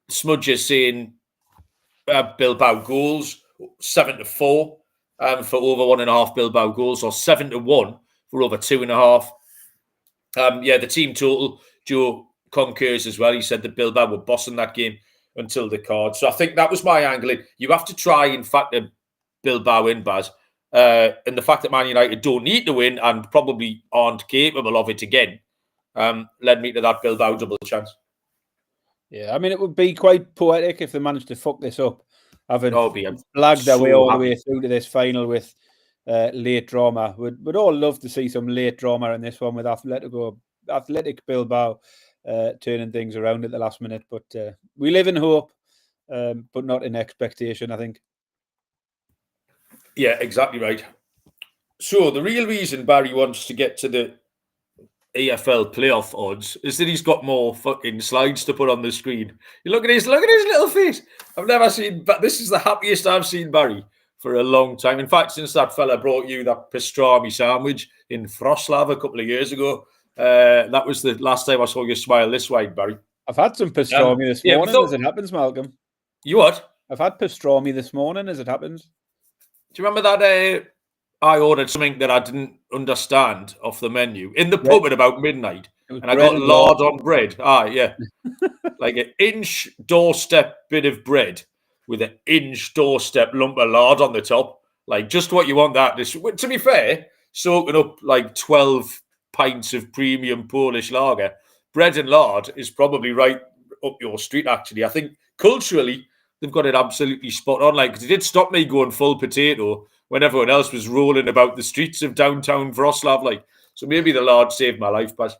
Speaker 1: Smudge is saying Bilbao goals, 7-4 for over 1.5 Bilbao goals, or 7-1 for over 2.5. The team total, Joe concurs as well. He said that Bilbao were bossing that game until the card. So I think that was my angle. You have to try and factor Bilbao in, Baz. And the fact that Man United don't need to win and probably aren't capable of it again led me to that Bilbao double chance.
Speaker 2: Yeah, it would be quite poetic if they managed to fuck this up, having blagged their way all the way through to this final with late drama. We'd all love to see some late drama in this one with Athletic Bilbao turning things around at the last minute. But we live in hope, but not in expectation, I think.
Speaker 1: Yeah, exactly right. So the real reason Barry wants to get to the EFL playoff odds is that he's got more fucking slides to put on the screen. You look at his little face. I've never seen, but this is the happiest I've seen Barry for a long time. In fact, since that fella brought you that pastrami sandwich in Wrocław a couple of years ago, that was the last time I saw you smile this wide, Barry.
Speaker 2: I've had some pastrami this morning, as it happens, Malcolm.
Speaker 1: You what?
Speaker 2: I've had pastrami this morning, as it happens.
Speaker 1: Do you remember that I ordered something that I didn't understand off the menu in the pub at about midnight, and I got lard on bread. Yeah. Like an inch doorstep bit of bread with an inch doorstep lump of lard on the top. Like, just what you want that. To be fair, soaking up like 12 pints of premium Polish lager. Bread and lard is probably right up your street, actually. I think culturally, they've got it absolutely spot on. Like, 'cause it did stop me going full potato when everyone else was rolling about the streets of downtown Wroclaw. Like, so maybe the Lord saved my life, but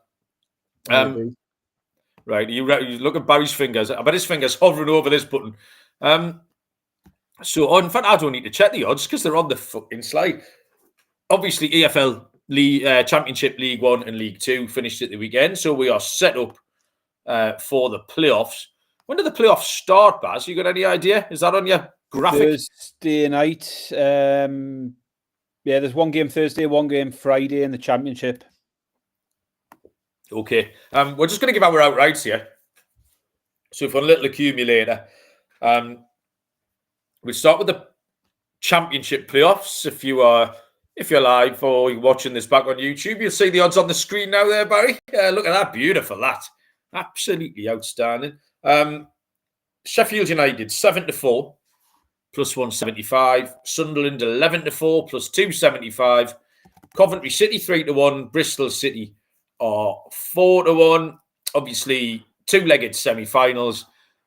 Speaker 1: right, you look at Barry's fingers. I bet his fingers hovering over this button. So, in fact, I don't need to check the odds because they're on the fucking slide. Obviously, EFL Championship League 1 and League 2 finished at the weekend, so we are set up for the playoffs. When do the playoffs start, Baz? You got any idea? Is that on your graphic?
Speaker 2: Thursday night. Yeah, there's one game Thursday, one game Friday in the Championship.
Speaker 1: Okay. We're just going to give our outrights here. So for a little accumulator, we'll start with the Championship playoffs. If you're live or you're watching this back on YouTube, you'll see the odds on the screen now there, Barry. Look at that. Beautiful, that. Absolutely outstanding. Sheffield United, 7-4, plus 175. Sunderland, 11-4, plus 275. Coventry City, 3-1. Bristol City are 4-1. Obviously, two-legged semi-finals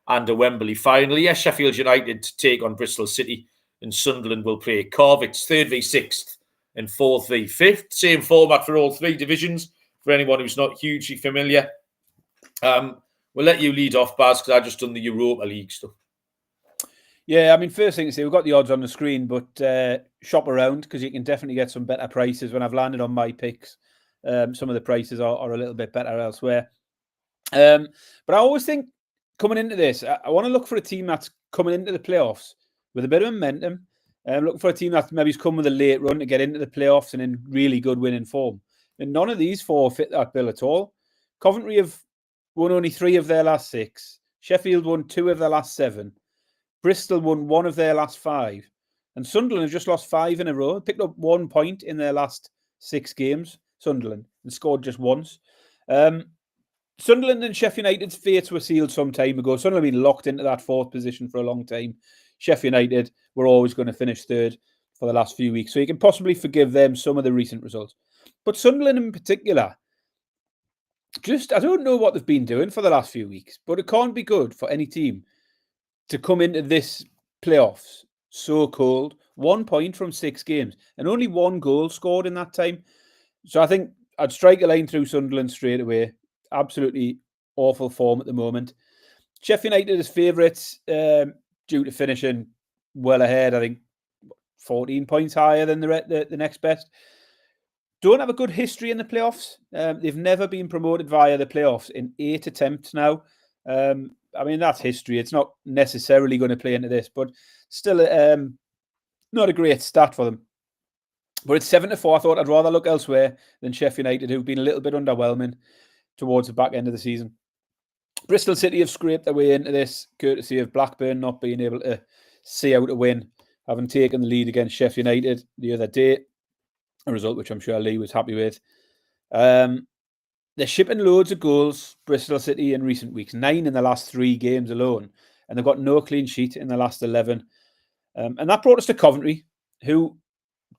Speaker 1: and a Wembley final. Yes, Sheffield United take on Bristol City, and Sunderland will play Cardiff. It's 3rd v 6th and 4th v 5th. Same format for all three divisions, for anyone who's not hugely familiar. We'll let you lead off, Baz, because I've just done the Europa League stuff.
Speaker 2: Yeah, I mean, first thing to say, we've got the odds on the screen, but shop around because you can definitely get some better prices. When I've landed on my picks, some of the prices are a little bit better elsewhere. But I always think coming into this, I want to look for a team that's coming into the playoffs with a bit of momentum. Looking for a team that maybe's come with a late run to get into the playoffs and in really good winning form. And none of these four fit that bill at all. Coventry have won only 3 of their last 6. Sheffield won 2 of their last 7. Bristol won 1 of their last 5. And Sunderland have just lost 5 in a row. Picked up 1 point in their last 6 games, Sunderland, and scored just once. Sunderland and Sheffield United's fates were sealed some time ago. Sunderland have been locked into that 4th position for a long time. Sheffield United were always going to finish 3rd for the last few weeks. So you can possibly forgive them some of the recent results. But Sunderland in particular, I don't know what they've been doing for the last few weeks, but it can't be good for any team to come into this playoffs so cold. 1 point from 6 games and only 1 goal scored in that time. So I think I'd strike a line through Sunderland straight away. Absolutely awful form at the moment. Sheffield United is favourites due to finishing well ahead. I think 14 points higher than the next best. Don't have a good history in the playoffs. They've never been promoted via the playoffs in 8 attempts now. I mean, that's history. It's not necessarily going to play into this, but still not a great stat for them. But it's 7-4. I thought I'd rather look elsewhere than Sheffield United, who've been a little bit underwhelming towards the back end of the season. Bristol City have scraped their way into this, courtesy of Blackburn not being able to see out a win, having taken the lead against Sheffield United the other day, a result which I'm sure Lee was happy with. They're shipping loads of goals, Bristol City, in recent weeks, 9 in the last 3 games alone, and they've got no clean sheet in the last 11. And that brought us to Coventry, who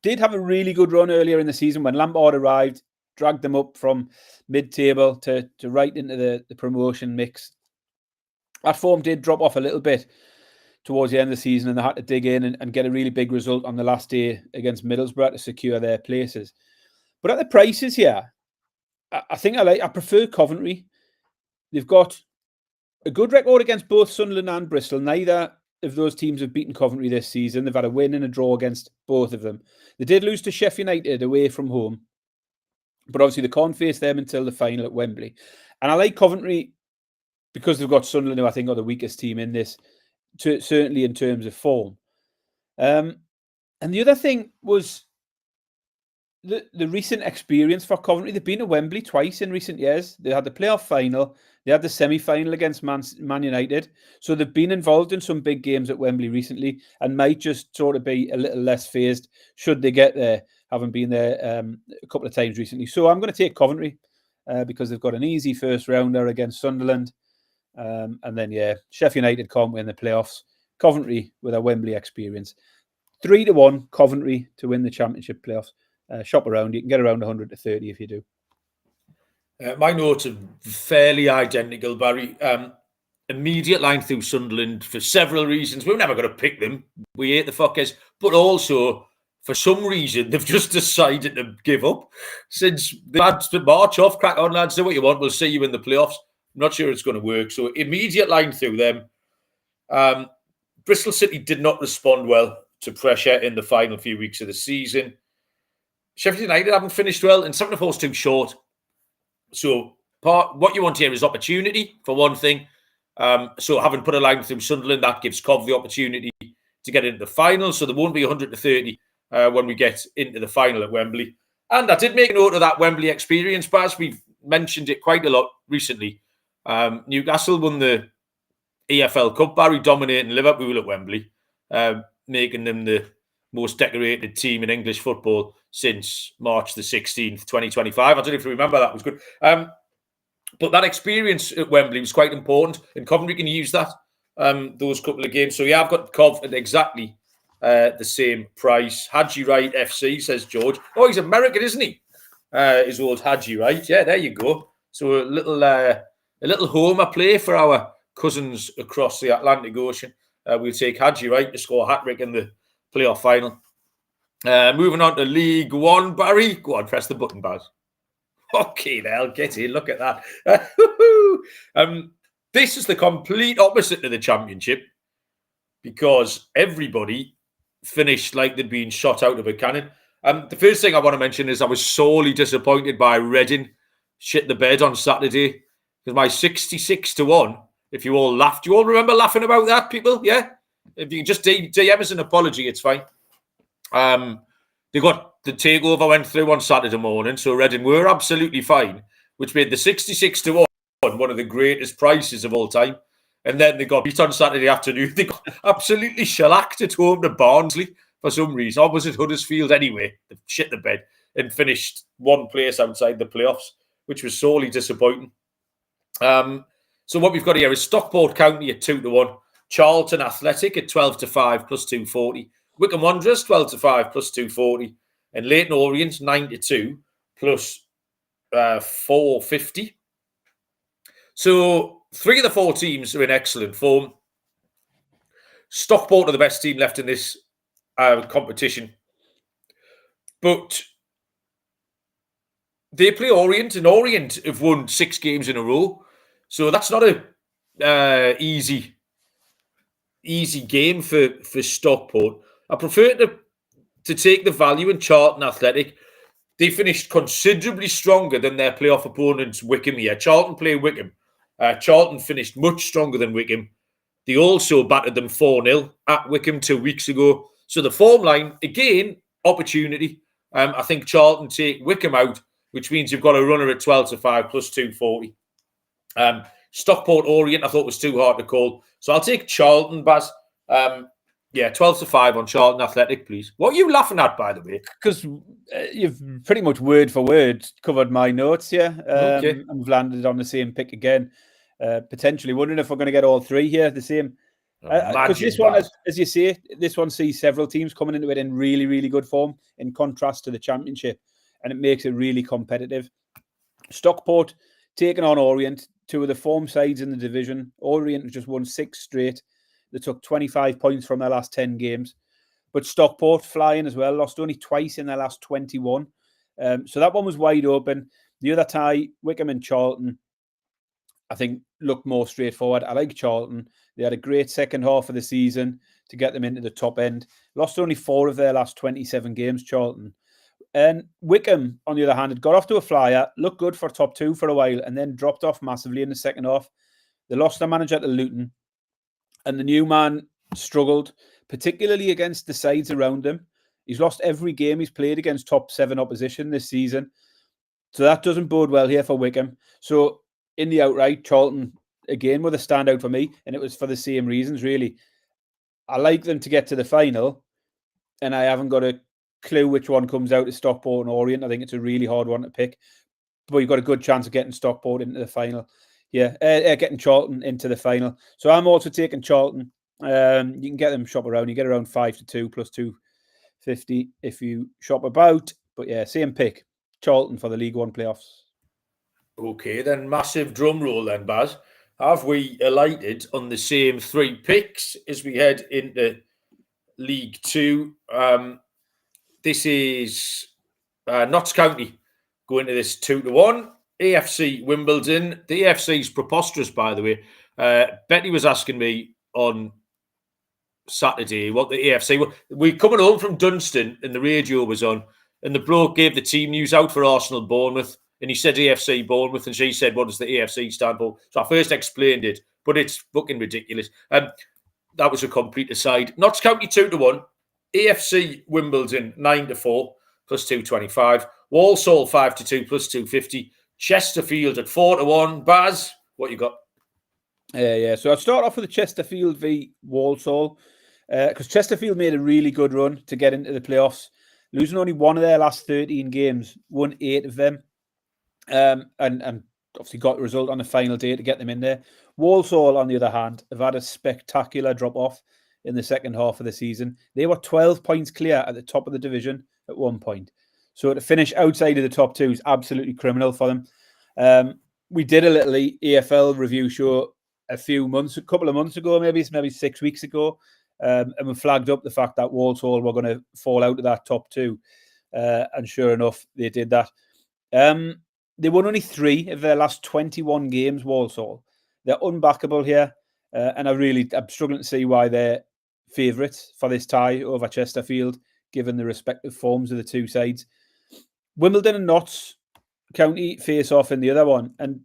Speaker 2: did have a really good run earlier in the season when Lampard arrived, dragged them up from mid-table to right into the promotion mix. That form did drop off a little bit towards the end of the season, and they had to dig in and get a really big result on the last day against Middlesbrough to secure their places. But at the prices here, I think I prefer Coventry. They've got a good record against both Sunderland and Bristol. Neither of those teams have beaten Coventry this season. They've had a win and a draw against both of them. They did lose to Sheffield United away from home, but obviously they can't face them until the final at Wembley. And I like Coventry because they've got Sunderland, who I think are the weakest team in this, certainly in terms of form. And the other thing was the recent experience for Coventry. They've been to Wembley twice in recent years. They had the playoff final. They had the semi-final against Man United. So they've been involved in some big games at Wembley recently and might just sort of be a little less phased should they get there, having been there a couple of times recently. So I'm going to take Coventry because they've got an easy first rounder against Sunderland. And then, Sheffield United can't win the playoffs. Coventry with a Wembley experience. 3-1 Coventry to win the Championship playoffs. Shop around. You can get around 100 to 30 if you do.
Speaker 1: My notes are fairly identical, Barry. immediate line through Sunderland for several reasons. We're never going to pick them. We hate the fuckers. But also, for some reason, they've just decided to give up. Since they had to march off, crack on, lads, do what you want. We'll see you in the playoffs. I'm not sure it's going to work. So immediate line through them. Bristol City did not respond well to pressure in the final few weeks of the season. Sheffield United haven't finished well, and 7-4 is too short. So what you want here is opportunity, for one thing. So having put a line through Sunderland, that gives Cov the opportunity to get into the final. So there won't be 130 when we get into the final at Wembley. And I did make a note of that Wembley experience, Baz. We've mentioned it quite a lot recently. Newcastle won the EFL Cup, Barry dominating Liverpool at Wembley, making them the most decorated team in English football since March the 16th, 2025. I don't know if you remember, that was good. But that experience at Wembley was quite important, and Coventry can use that, those couple of games. So, yeah, I've got Cov at exactly the same price. Hadji Wright FC, says George. Oh, he's American, isn't he? His old Hadji Wright. Yeah, there you go. So, a little homer play for our cousins across the Atlantic Ocean. We'll take Hadji Wright to score a hat-trick in the playoff final. Moving on to League One, Barry. Go on, press the button, Baz. Okay, I'll get in. Look at that. This is the complete opposite to the Championship, because everybody finished like they'd been shot out of a cannon. The first thing I want to mention is I was sorely disappointed by Reading shit the bed on Saturday, because my 66-1, if you all laughed, you all remember laughing about that, people? Yeah? If you can just DM us an apology, it's fine. They got the takeover went through on Saturday morning, so Reading were absolutely fine, which made the 66-1 one of the greatest prices of all time. And then they got beat on Saturday afternoon. They got absolutely shellacked at home to Barnsley for some reason, opposite Huddersfield anyway. They shit the bed and finished one place outside the playoffs, which was sorely disappointing. So what we've got here is Stockport County at 2-1, Charlton Athletic at 12-5 plus 240, Wycombe Wanderers 12-5 plus 240, and Leyton Orient 9-2 plus 450. So 3 of the 4 teams are in excellent form. Stockport are the best team left in this competition, but they play Orient, and Orient have won 6 games in a row. So that's not a easy game for Stockport. I prefer to take the value in Charlton Athletic. They finished considerably stronger than their playoff opponents, Wycombe here. Charlton play Wycombe. Charlton finished much stronger than Wycombe. They also battered them 4-0 at Wycombe 2 weeks ago. So the form line, again, opportunity. I think Charlton take Wycombe out, which means you've got a runner at 12-5 plus 240. Stockport Orient, I thought was too hard to call. So I'll take Charlton, Baz. 12-5 on Charlton Athletic, please. What are you laughing at, by the way?
Speaker 2: Because you've pretty much word for word covered my notes here.
Speaker 1: Okay.
Speaker 2: And we've landed on the same pick again. Potentially wondering if we're going to get all 3 here, the same. Because this one, as you say, this one sees several teams coming into it in really, really good form, in contrast to the Championship, and it makes it really competitive. Stockport taking on Orient, 2 of the form sides in the division. Orient has just won 6 straight. They took 25 points from their last 10 games. But Stockport flying as well, lost only twice in their last 21. So that one was wide open. The other tie, Wycombe and Charlton, I think looked more straightforward. I like Charlton. They had a great second half of the season to get them into the top end. Lost only 4 of their last 27 games, Charlton. And Wycombe, on the other hand, had got off to a flyer, looked good for top 2 for a while, and then dropped off massively in the second half. They lost their manager to Luton, and the new man struggled, particularly against the sides around him. He's lost every game he's played against top 7 opposition this season. So that doesn't bode well here for Wycombe. So in the outright, Charlton, again, were the standout for me, and it was for the same reasons, really. I like them to get to the final, and I haven't got a clue which one comes out of Stockport and Orient. I think it's a really hard one to pick, but you've got a good chance of getting Stockport into the final. Getting Charlton into the final. So I'm also taking Charlton. You can get them shop around. You get around 5-2 plus 250 if you shop about. But yeah, same pick. Charlton for the League One playoffs.
Speaker 1: Okay, then massive drum roll then, Baz. have we alighted on the same 3 picks as we head into League Two? This is Notts County going to this 2-1. AFC Wimbledon. The AFC is preposterous, by the way. Betty was asking me on Saturday what the AFC were. We coming home from Dunstan and the radio was on, and the bloke gave the team news out for Arsenal Bournemouth, and he said AFC Bournemouth, and she said, what does the AFC stand for? So I first explained it, but it's fucking ridiculous. That was a complete aside. Notts County 2-1. AFC Wimbledon 9-4 plus 225. Walsall 5-2 plus 250. Chesterfield at 4-1. Baz, what you got?
Speaker 2: Yeah. So I'll start off with the Chesterfield v Walsall, because Chesterfield made a really good run to get into the playoffs, losing only one of their last 13 games, won 8 of them, and obviously got a result on the final day to get them in there. Walsall, on the other hand, have had a spectacular drop-off in the second half of the season. They were 12 points clear at the top of the division at one point. So to finish outside of the top 2 is absolutely criminal for them. We did a little EFL review show a couple of months ago, maybe 6 weeks ago, and we flagged up the fact that Walsall were going to fall out of that top 2. And sure enough, they did that. They won only 3 of their last 21 games, Walsall. They're unbackable here, and I'm struggling to see why they're favourites for this tie over Chesterfield, given the respective forms of the 2 sides. Wimbledon and Notts County face off in the other one, and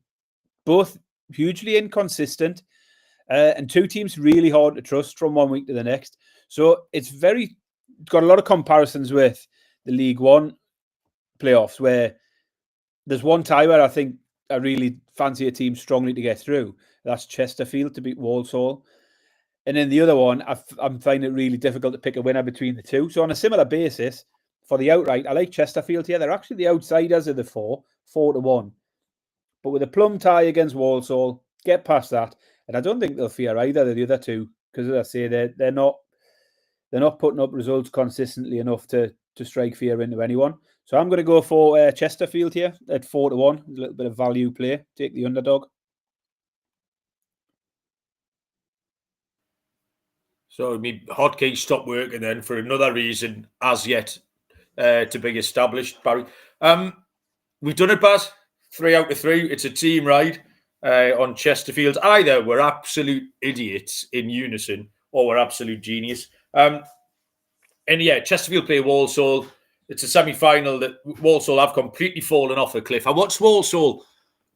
Speaker 2: both hugely inconsistent, and 2 teams really hard to trust from one week to the next. So it's got a lot of comparisons with the League One playoffs, where there's one tie where I think I really fancy a team strongly to get through. That's Chesterfield to beat Walsall. And then the other one, I'm finding it really difficult to pick a winner between the 2. So on a similar basis, for the outright, I like Chesterfield here. They're actually the outsiders of the 4-1. But with a plum tie against Walsall, get past that. And I don't think they'll fear either of the other 2, because as I say, they're not putting up results consistently enough to strike fear into anyone. So I'm going to go for Chesterfield here at 4-1. A little bit of value play. Take the underdog.
Speaker 1: So my hotkey stopped working then for another reason as yet to be established, Barry. We've done it, Baz. 3 out of 3. It's a team ride on Chesterfield. Either we're absolute idiots in unison or we're absolute genius. And yeah, Chesterfield play Walsall. It's a semi-final that Walsall have completely fallen off a cliff. I watched Walsall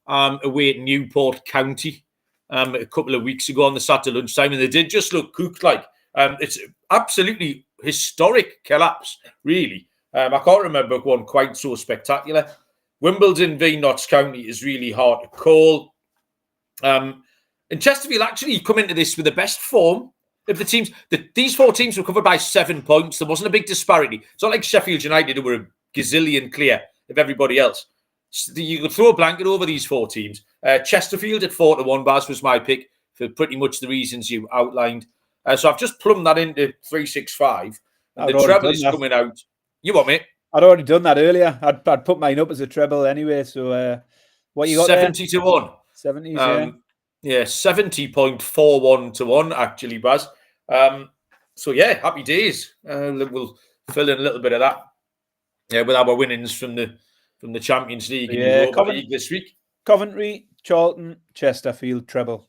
Speaker 1: away at Newport County a couple of weeks ago on the Saturday lunchtime, and they did just look cooked like. It's absolutely historic collapse, really. I can't remember one quite so spectacular. Wimbledon v Notts County is really hard to call. And Chesterfield actually come into this with the best form of the teams. These 4 teams were covered by 7 points. There wasn't a big disparity. It's not like Sheffield United, who were a gazillion clear of everybody else. So you could throw a blanket over these 4 teams. Chesterfield at 4-1, Baz, was my pick for pretty much the reasons you outlined. So I've just plumbed that into 365. And the treble is coming out. You what, mate?
Speaker 2: I'd already done that earlier. I'd put mine up as a treble anyway. So what you got
Speaker 1: 70
Speaker 2: there?
Speaker 1: to 1.
Speaker 2: 70s,
Speaker 1: yeah, 70.41 to 1, actually, Baz. So yeah, happy days. We'll fill in a little bit of that with our winnings from the Champions League and Europa League this week.
Speaker 2: Coventry, Charlton, Chesterfield treble,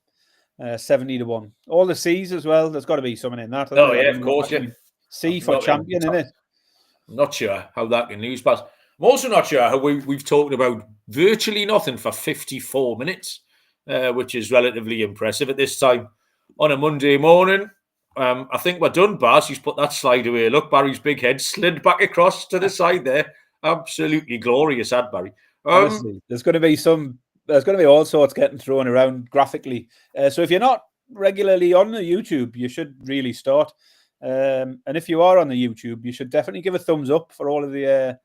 Speaker 2: 70 to 1. All the C's as well. There's got to be something in that.
Speaker 1: Oh yeah, of course. Yeah.
Speaker 2: C for champion, isn't it?
Speaker 1: I'm not sure how that can lose, but I'm also not sure how we've talked about virtually nothing for 54 minutes, which is relatively impressive at this time on a Monday morning. I think we're done, Baz. He's put that slide away. Look, Barry's big head slid back across to the side there. Absolutely glorious ad, Barry.
Speaker 2: Honestly, there's going to be all sorts getting thrown around graphically. So if you're not regularly on the YouTube, you should really start. And if you are on the YouTube, you should definitely give a thumbs up for all of the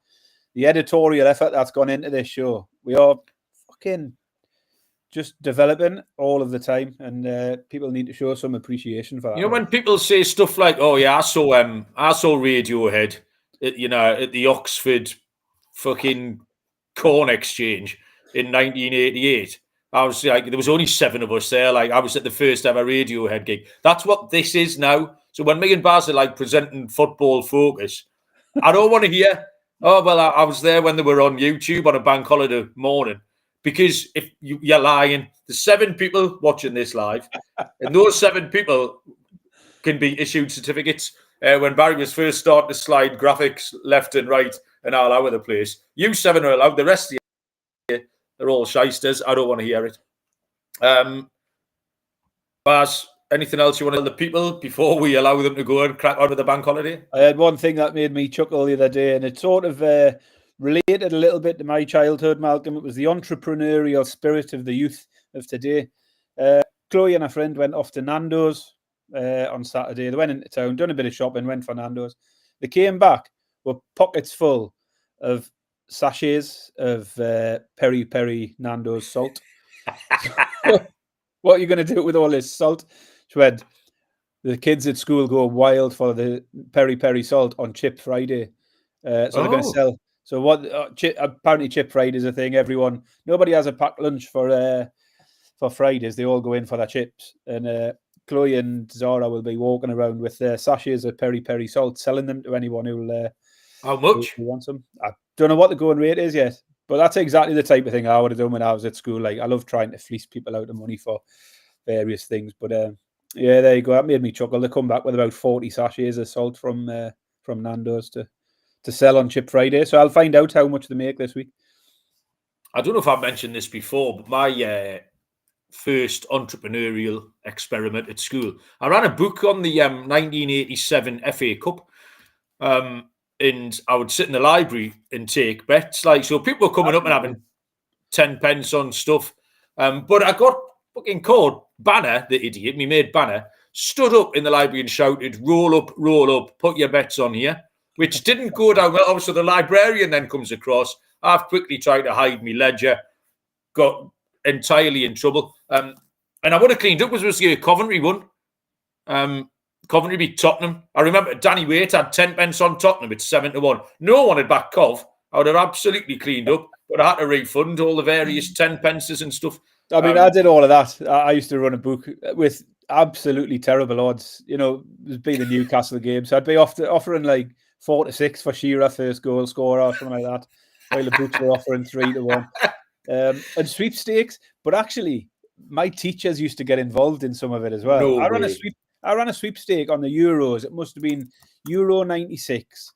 Speaker 2: editorial effort that's gone into this show. We are fucking just developing all of the time, and people need to show some appreciation for that.
Speaker 1: You know, when people say stuff like, "Oh yeah, I saw Radiohead at the Oxford fucking Corn Exchange in 1988," I was like, there was only 7 of us there. Like, I was at the first ever Radiohead gig. That's what this is now. So when me and Baz are like presenting Football Focus, I don't want to hear, oh, well, I was there when they were on YouTube on a bank holiday morning. Because if you're lying, there's 7 people watching this live, and those 7 people can be issued certificates. When Barry was first starting to slide graphics left and right and all over the place, you 7 are allowed. The rest of you, they're all shysters. I don't want to hear it. Baz, anything else you want to tell the people before we allow them to go and crack on with the bank holiday?
Speaker 2: I had one thing that made me chuckle the other day, and it sort of related a little bit to my childhood, Malcolm. It was the entrepreneurial spirit of the youth of today. Chloe and a friend went off to Nando's on Saturday. They went into town, done a bit of shopping, went for Nando's. They came back with pockets full of sachets of peri peri Nando's salt. What are you going to do with all this salt? She went, the kids at school go wild for the peri peri salt on Chip Friday. So they're going to sell. So what? Apparently, Chip Friday is a thing. Nobody has a packed lunch for Fridays. They all go in for their chips. And Chloe and Zara will be walking around with sachets of peri peri salt, selling them to anyone who'll.
Speaker 1: How much?
Speaker 2: Who wants them? I don't know what the going rate is yet, but that's exactly the type of thing I would have done when I was at school. Like, I love trying to fleece people out of money for various things. But yeah, there you go. That made me chuckle. They come back with about 40 sachets of salt from Nando's to sell on Chip Friday. So I'll find out how much they make this week. I
Speaker 1: don't know if I've mentioned this before, but my first entrepreneurial experiment at school, I ran a book on the 1987 FA Cup. And I would sit in the library and take bets. Like, so people were coming up and having 10 pence on stuff. But I got fucking caught. Banner, the idiot, me mate Banner, stood up in the library and shouted, roll up, put your bets on here, which didn't go down well. Obviously, the librarian then comes across. I've quickly tried to hide my ledger, got entirely in trouble. And I would have cleaned up because it was a Coventry one. Coventry beat Tottenham. I remember Danny Waite had 10 pence on Tottenham. It's 7-1. No one had backed Cov. I would have absolutely cleaned up, but I had to refund all the various 10 pences and stuff.
Speaker 2: I mean, I did all of that. I used to run a book with absolutely terrible odds. You know, it was being the Newcastle game, so I'd be offering like 4-6 for Shearer first goal scorer or something like that, while the books were offering 3-1. And sweepstakes. But actually, my teachers used to get involved in some of it as well.
Speaker 1: No
Speaker 2: I ran a sweepstake on the Euros. It must have been Euro 96.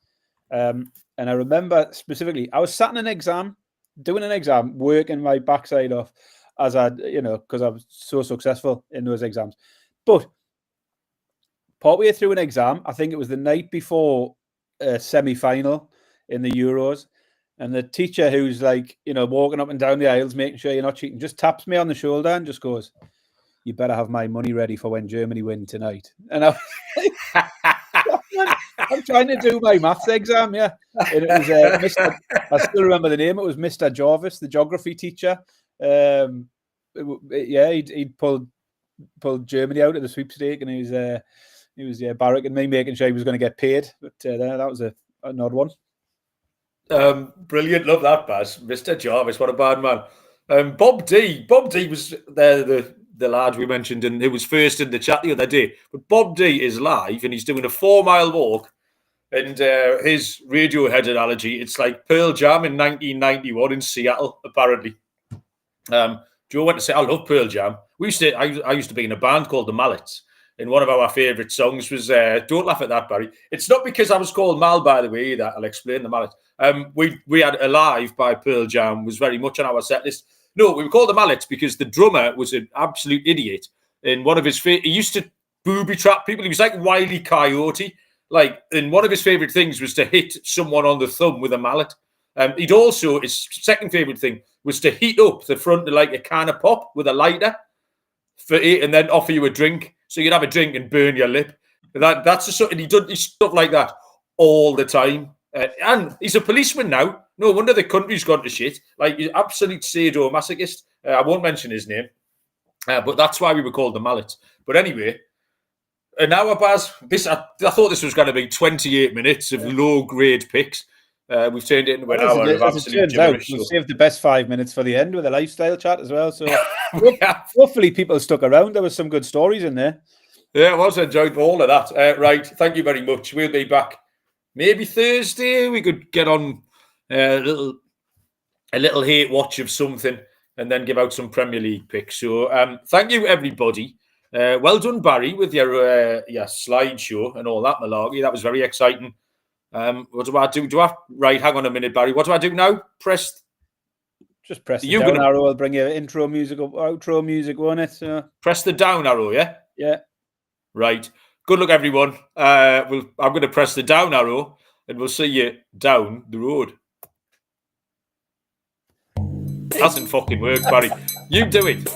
Speaker 2: And I remember specifically, I was sat in an exam, doing an exam, working my backside off as because I was so successful in those exams. But partway through an exam, I think it was the night before a semi-final in the Euros, and the teacher, who's like, walking up and down the aisles, making sure you're not cheating, just taps me on the shoulder and just goes, "You better have my money ready for when Germany win tonight." And I was like, I'm trying to do my maths exam, yeah. And it was I still remember the name. It was Mr. Jarvis, the geography teacher. He'd pulled Germany out of the sweepstake, and he was barracking me, making sure he was going to get paid. But that was an odd one.
Speaker 1: Brilliant, love that, Baz. Mr. Jarvis, what a bad man. Bob D was there, the lad we mentioned, and who was first in the chat the other day. But Bob D is live, and he's doing a 4-mile walk. And his Radiohead analogy, it's like Pearl Jam in 1991 in Seattle, apparently. Joe went to say, I love Pearl Jam. I used to be in a band called the Mallets, and one of our favourite songs was Don't Laugh at That, Barry. It's not because I was called Mal, by the way, that I'll explain the Mallets. We had Alive by Pearl Jam, was very much on our set list. No, we were called the Mallets because the drummer was an absolute idiot. And one of his he used to booby trap people. He was like Wile E. Coyote. And one of his favourite things was to hit someone on the thumb with a mallet. He'd also, his second favourite thing was to heat up the front of like a can of pop with a lighter and then offer you a drink. So you'd have a drink and burn your lip. That's just something he does stuff like that all the time. And he's a policeman now. No wonder the country's gone to shit. Like, he's an absolute sadomasochist. I won't mention his name. But that's why we were called the Mallets. But anyway, an hour, Baz. I thought this was going to be 28 minutes of low-grade picks. We've turned it into an
Speaker 2: Well,
Speaker 1: hour of
Speaker 2: as it
Speaker 1: absolute
Speaker 2: turns out,
Speaker 1: gibberish.
Speaker 2: we've
Speaker 1: So.
Speaker 2: saved the best 5 minutes for the end with a lifestyle chat as well. So
Speaker 1: Yeah.
Speaker 2: hopefully people stuck around. There was some good stories in there.
Speaker 1: Yeah, I was enjoyed all of that. Right, thank you very much. We'll be back maybe Thursday. We could get on a little hate watch of something and then give out some Premier League picks. So thank you, everybody. Well done, Barry, with your slideshow and all that malarkey. That was very exciting. What do I do? Right, hang on a minute, Barry. What do I do now?
Speaker 2: Just press the down arrow. I'll bring you intro music, outro music, won't it? So.
Speaker 1: Press the down arrow, yeah?
Speaker 2: Yeah.
Speaker 1: Right. Good luck, everyone. I'm going to press the down arrow and we'll see you down the road. Hasn't fucking worked, Barry. You do it.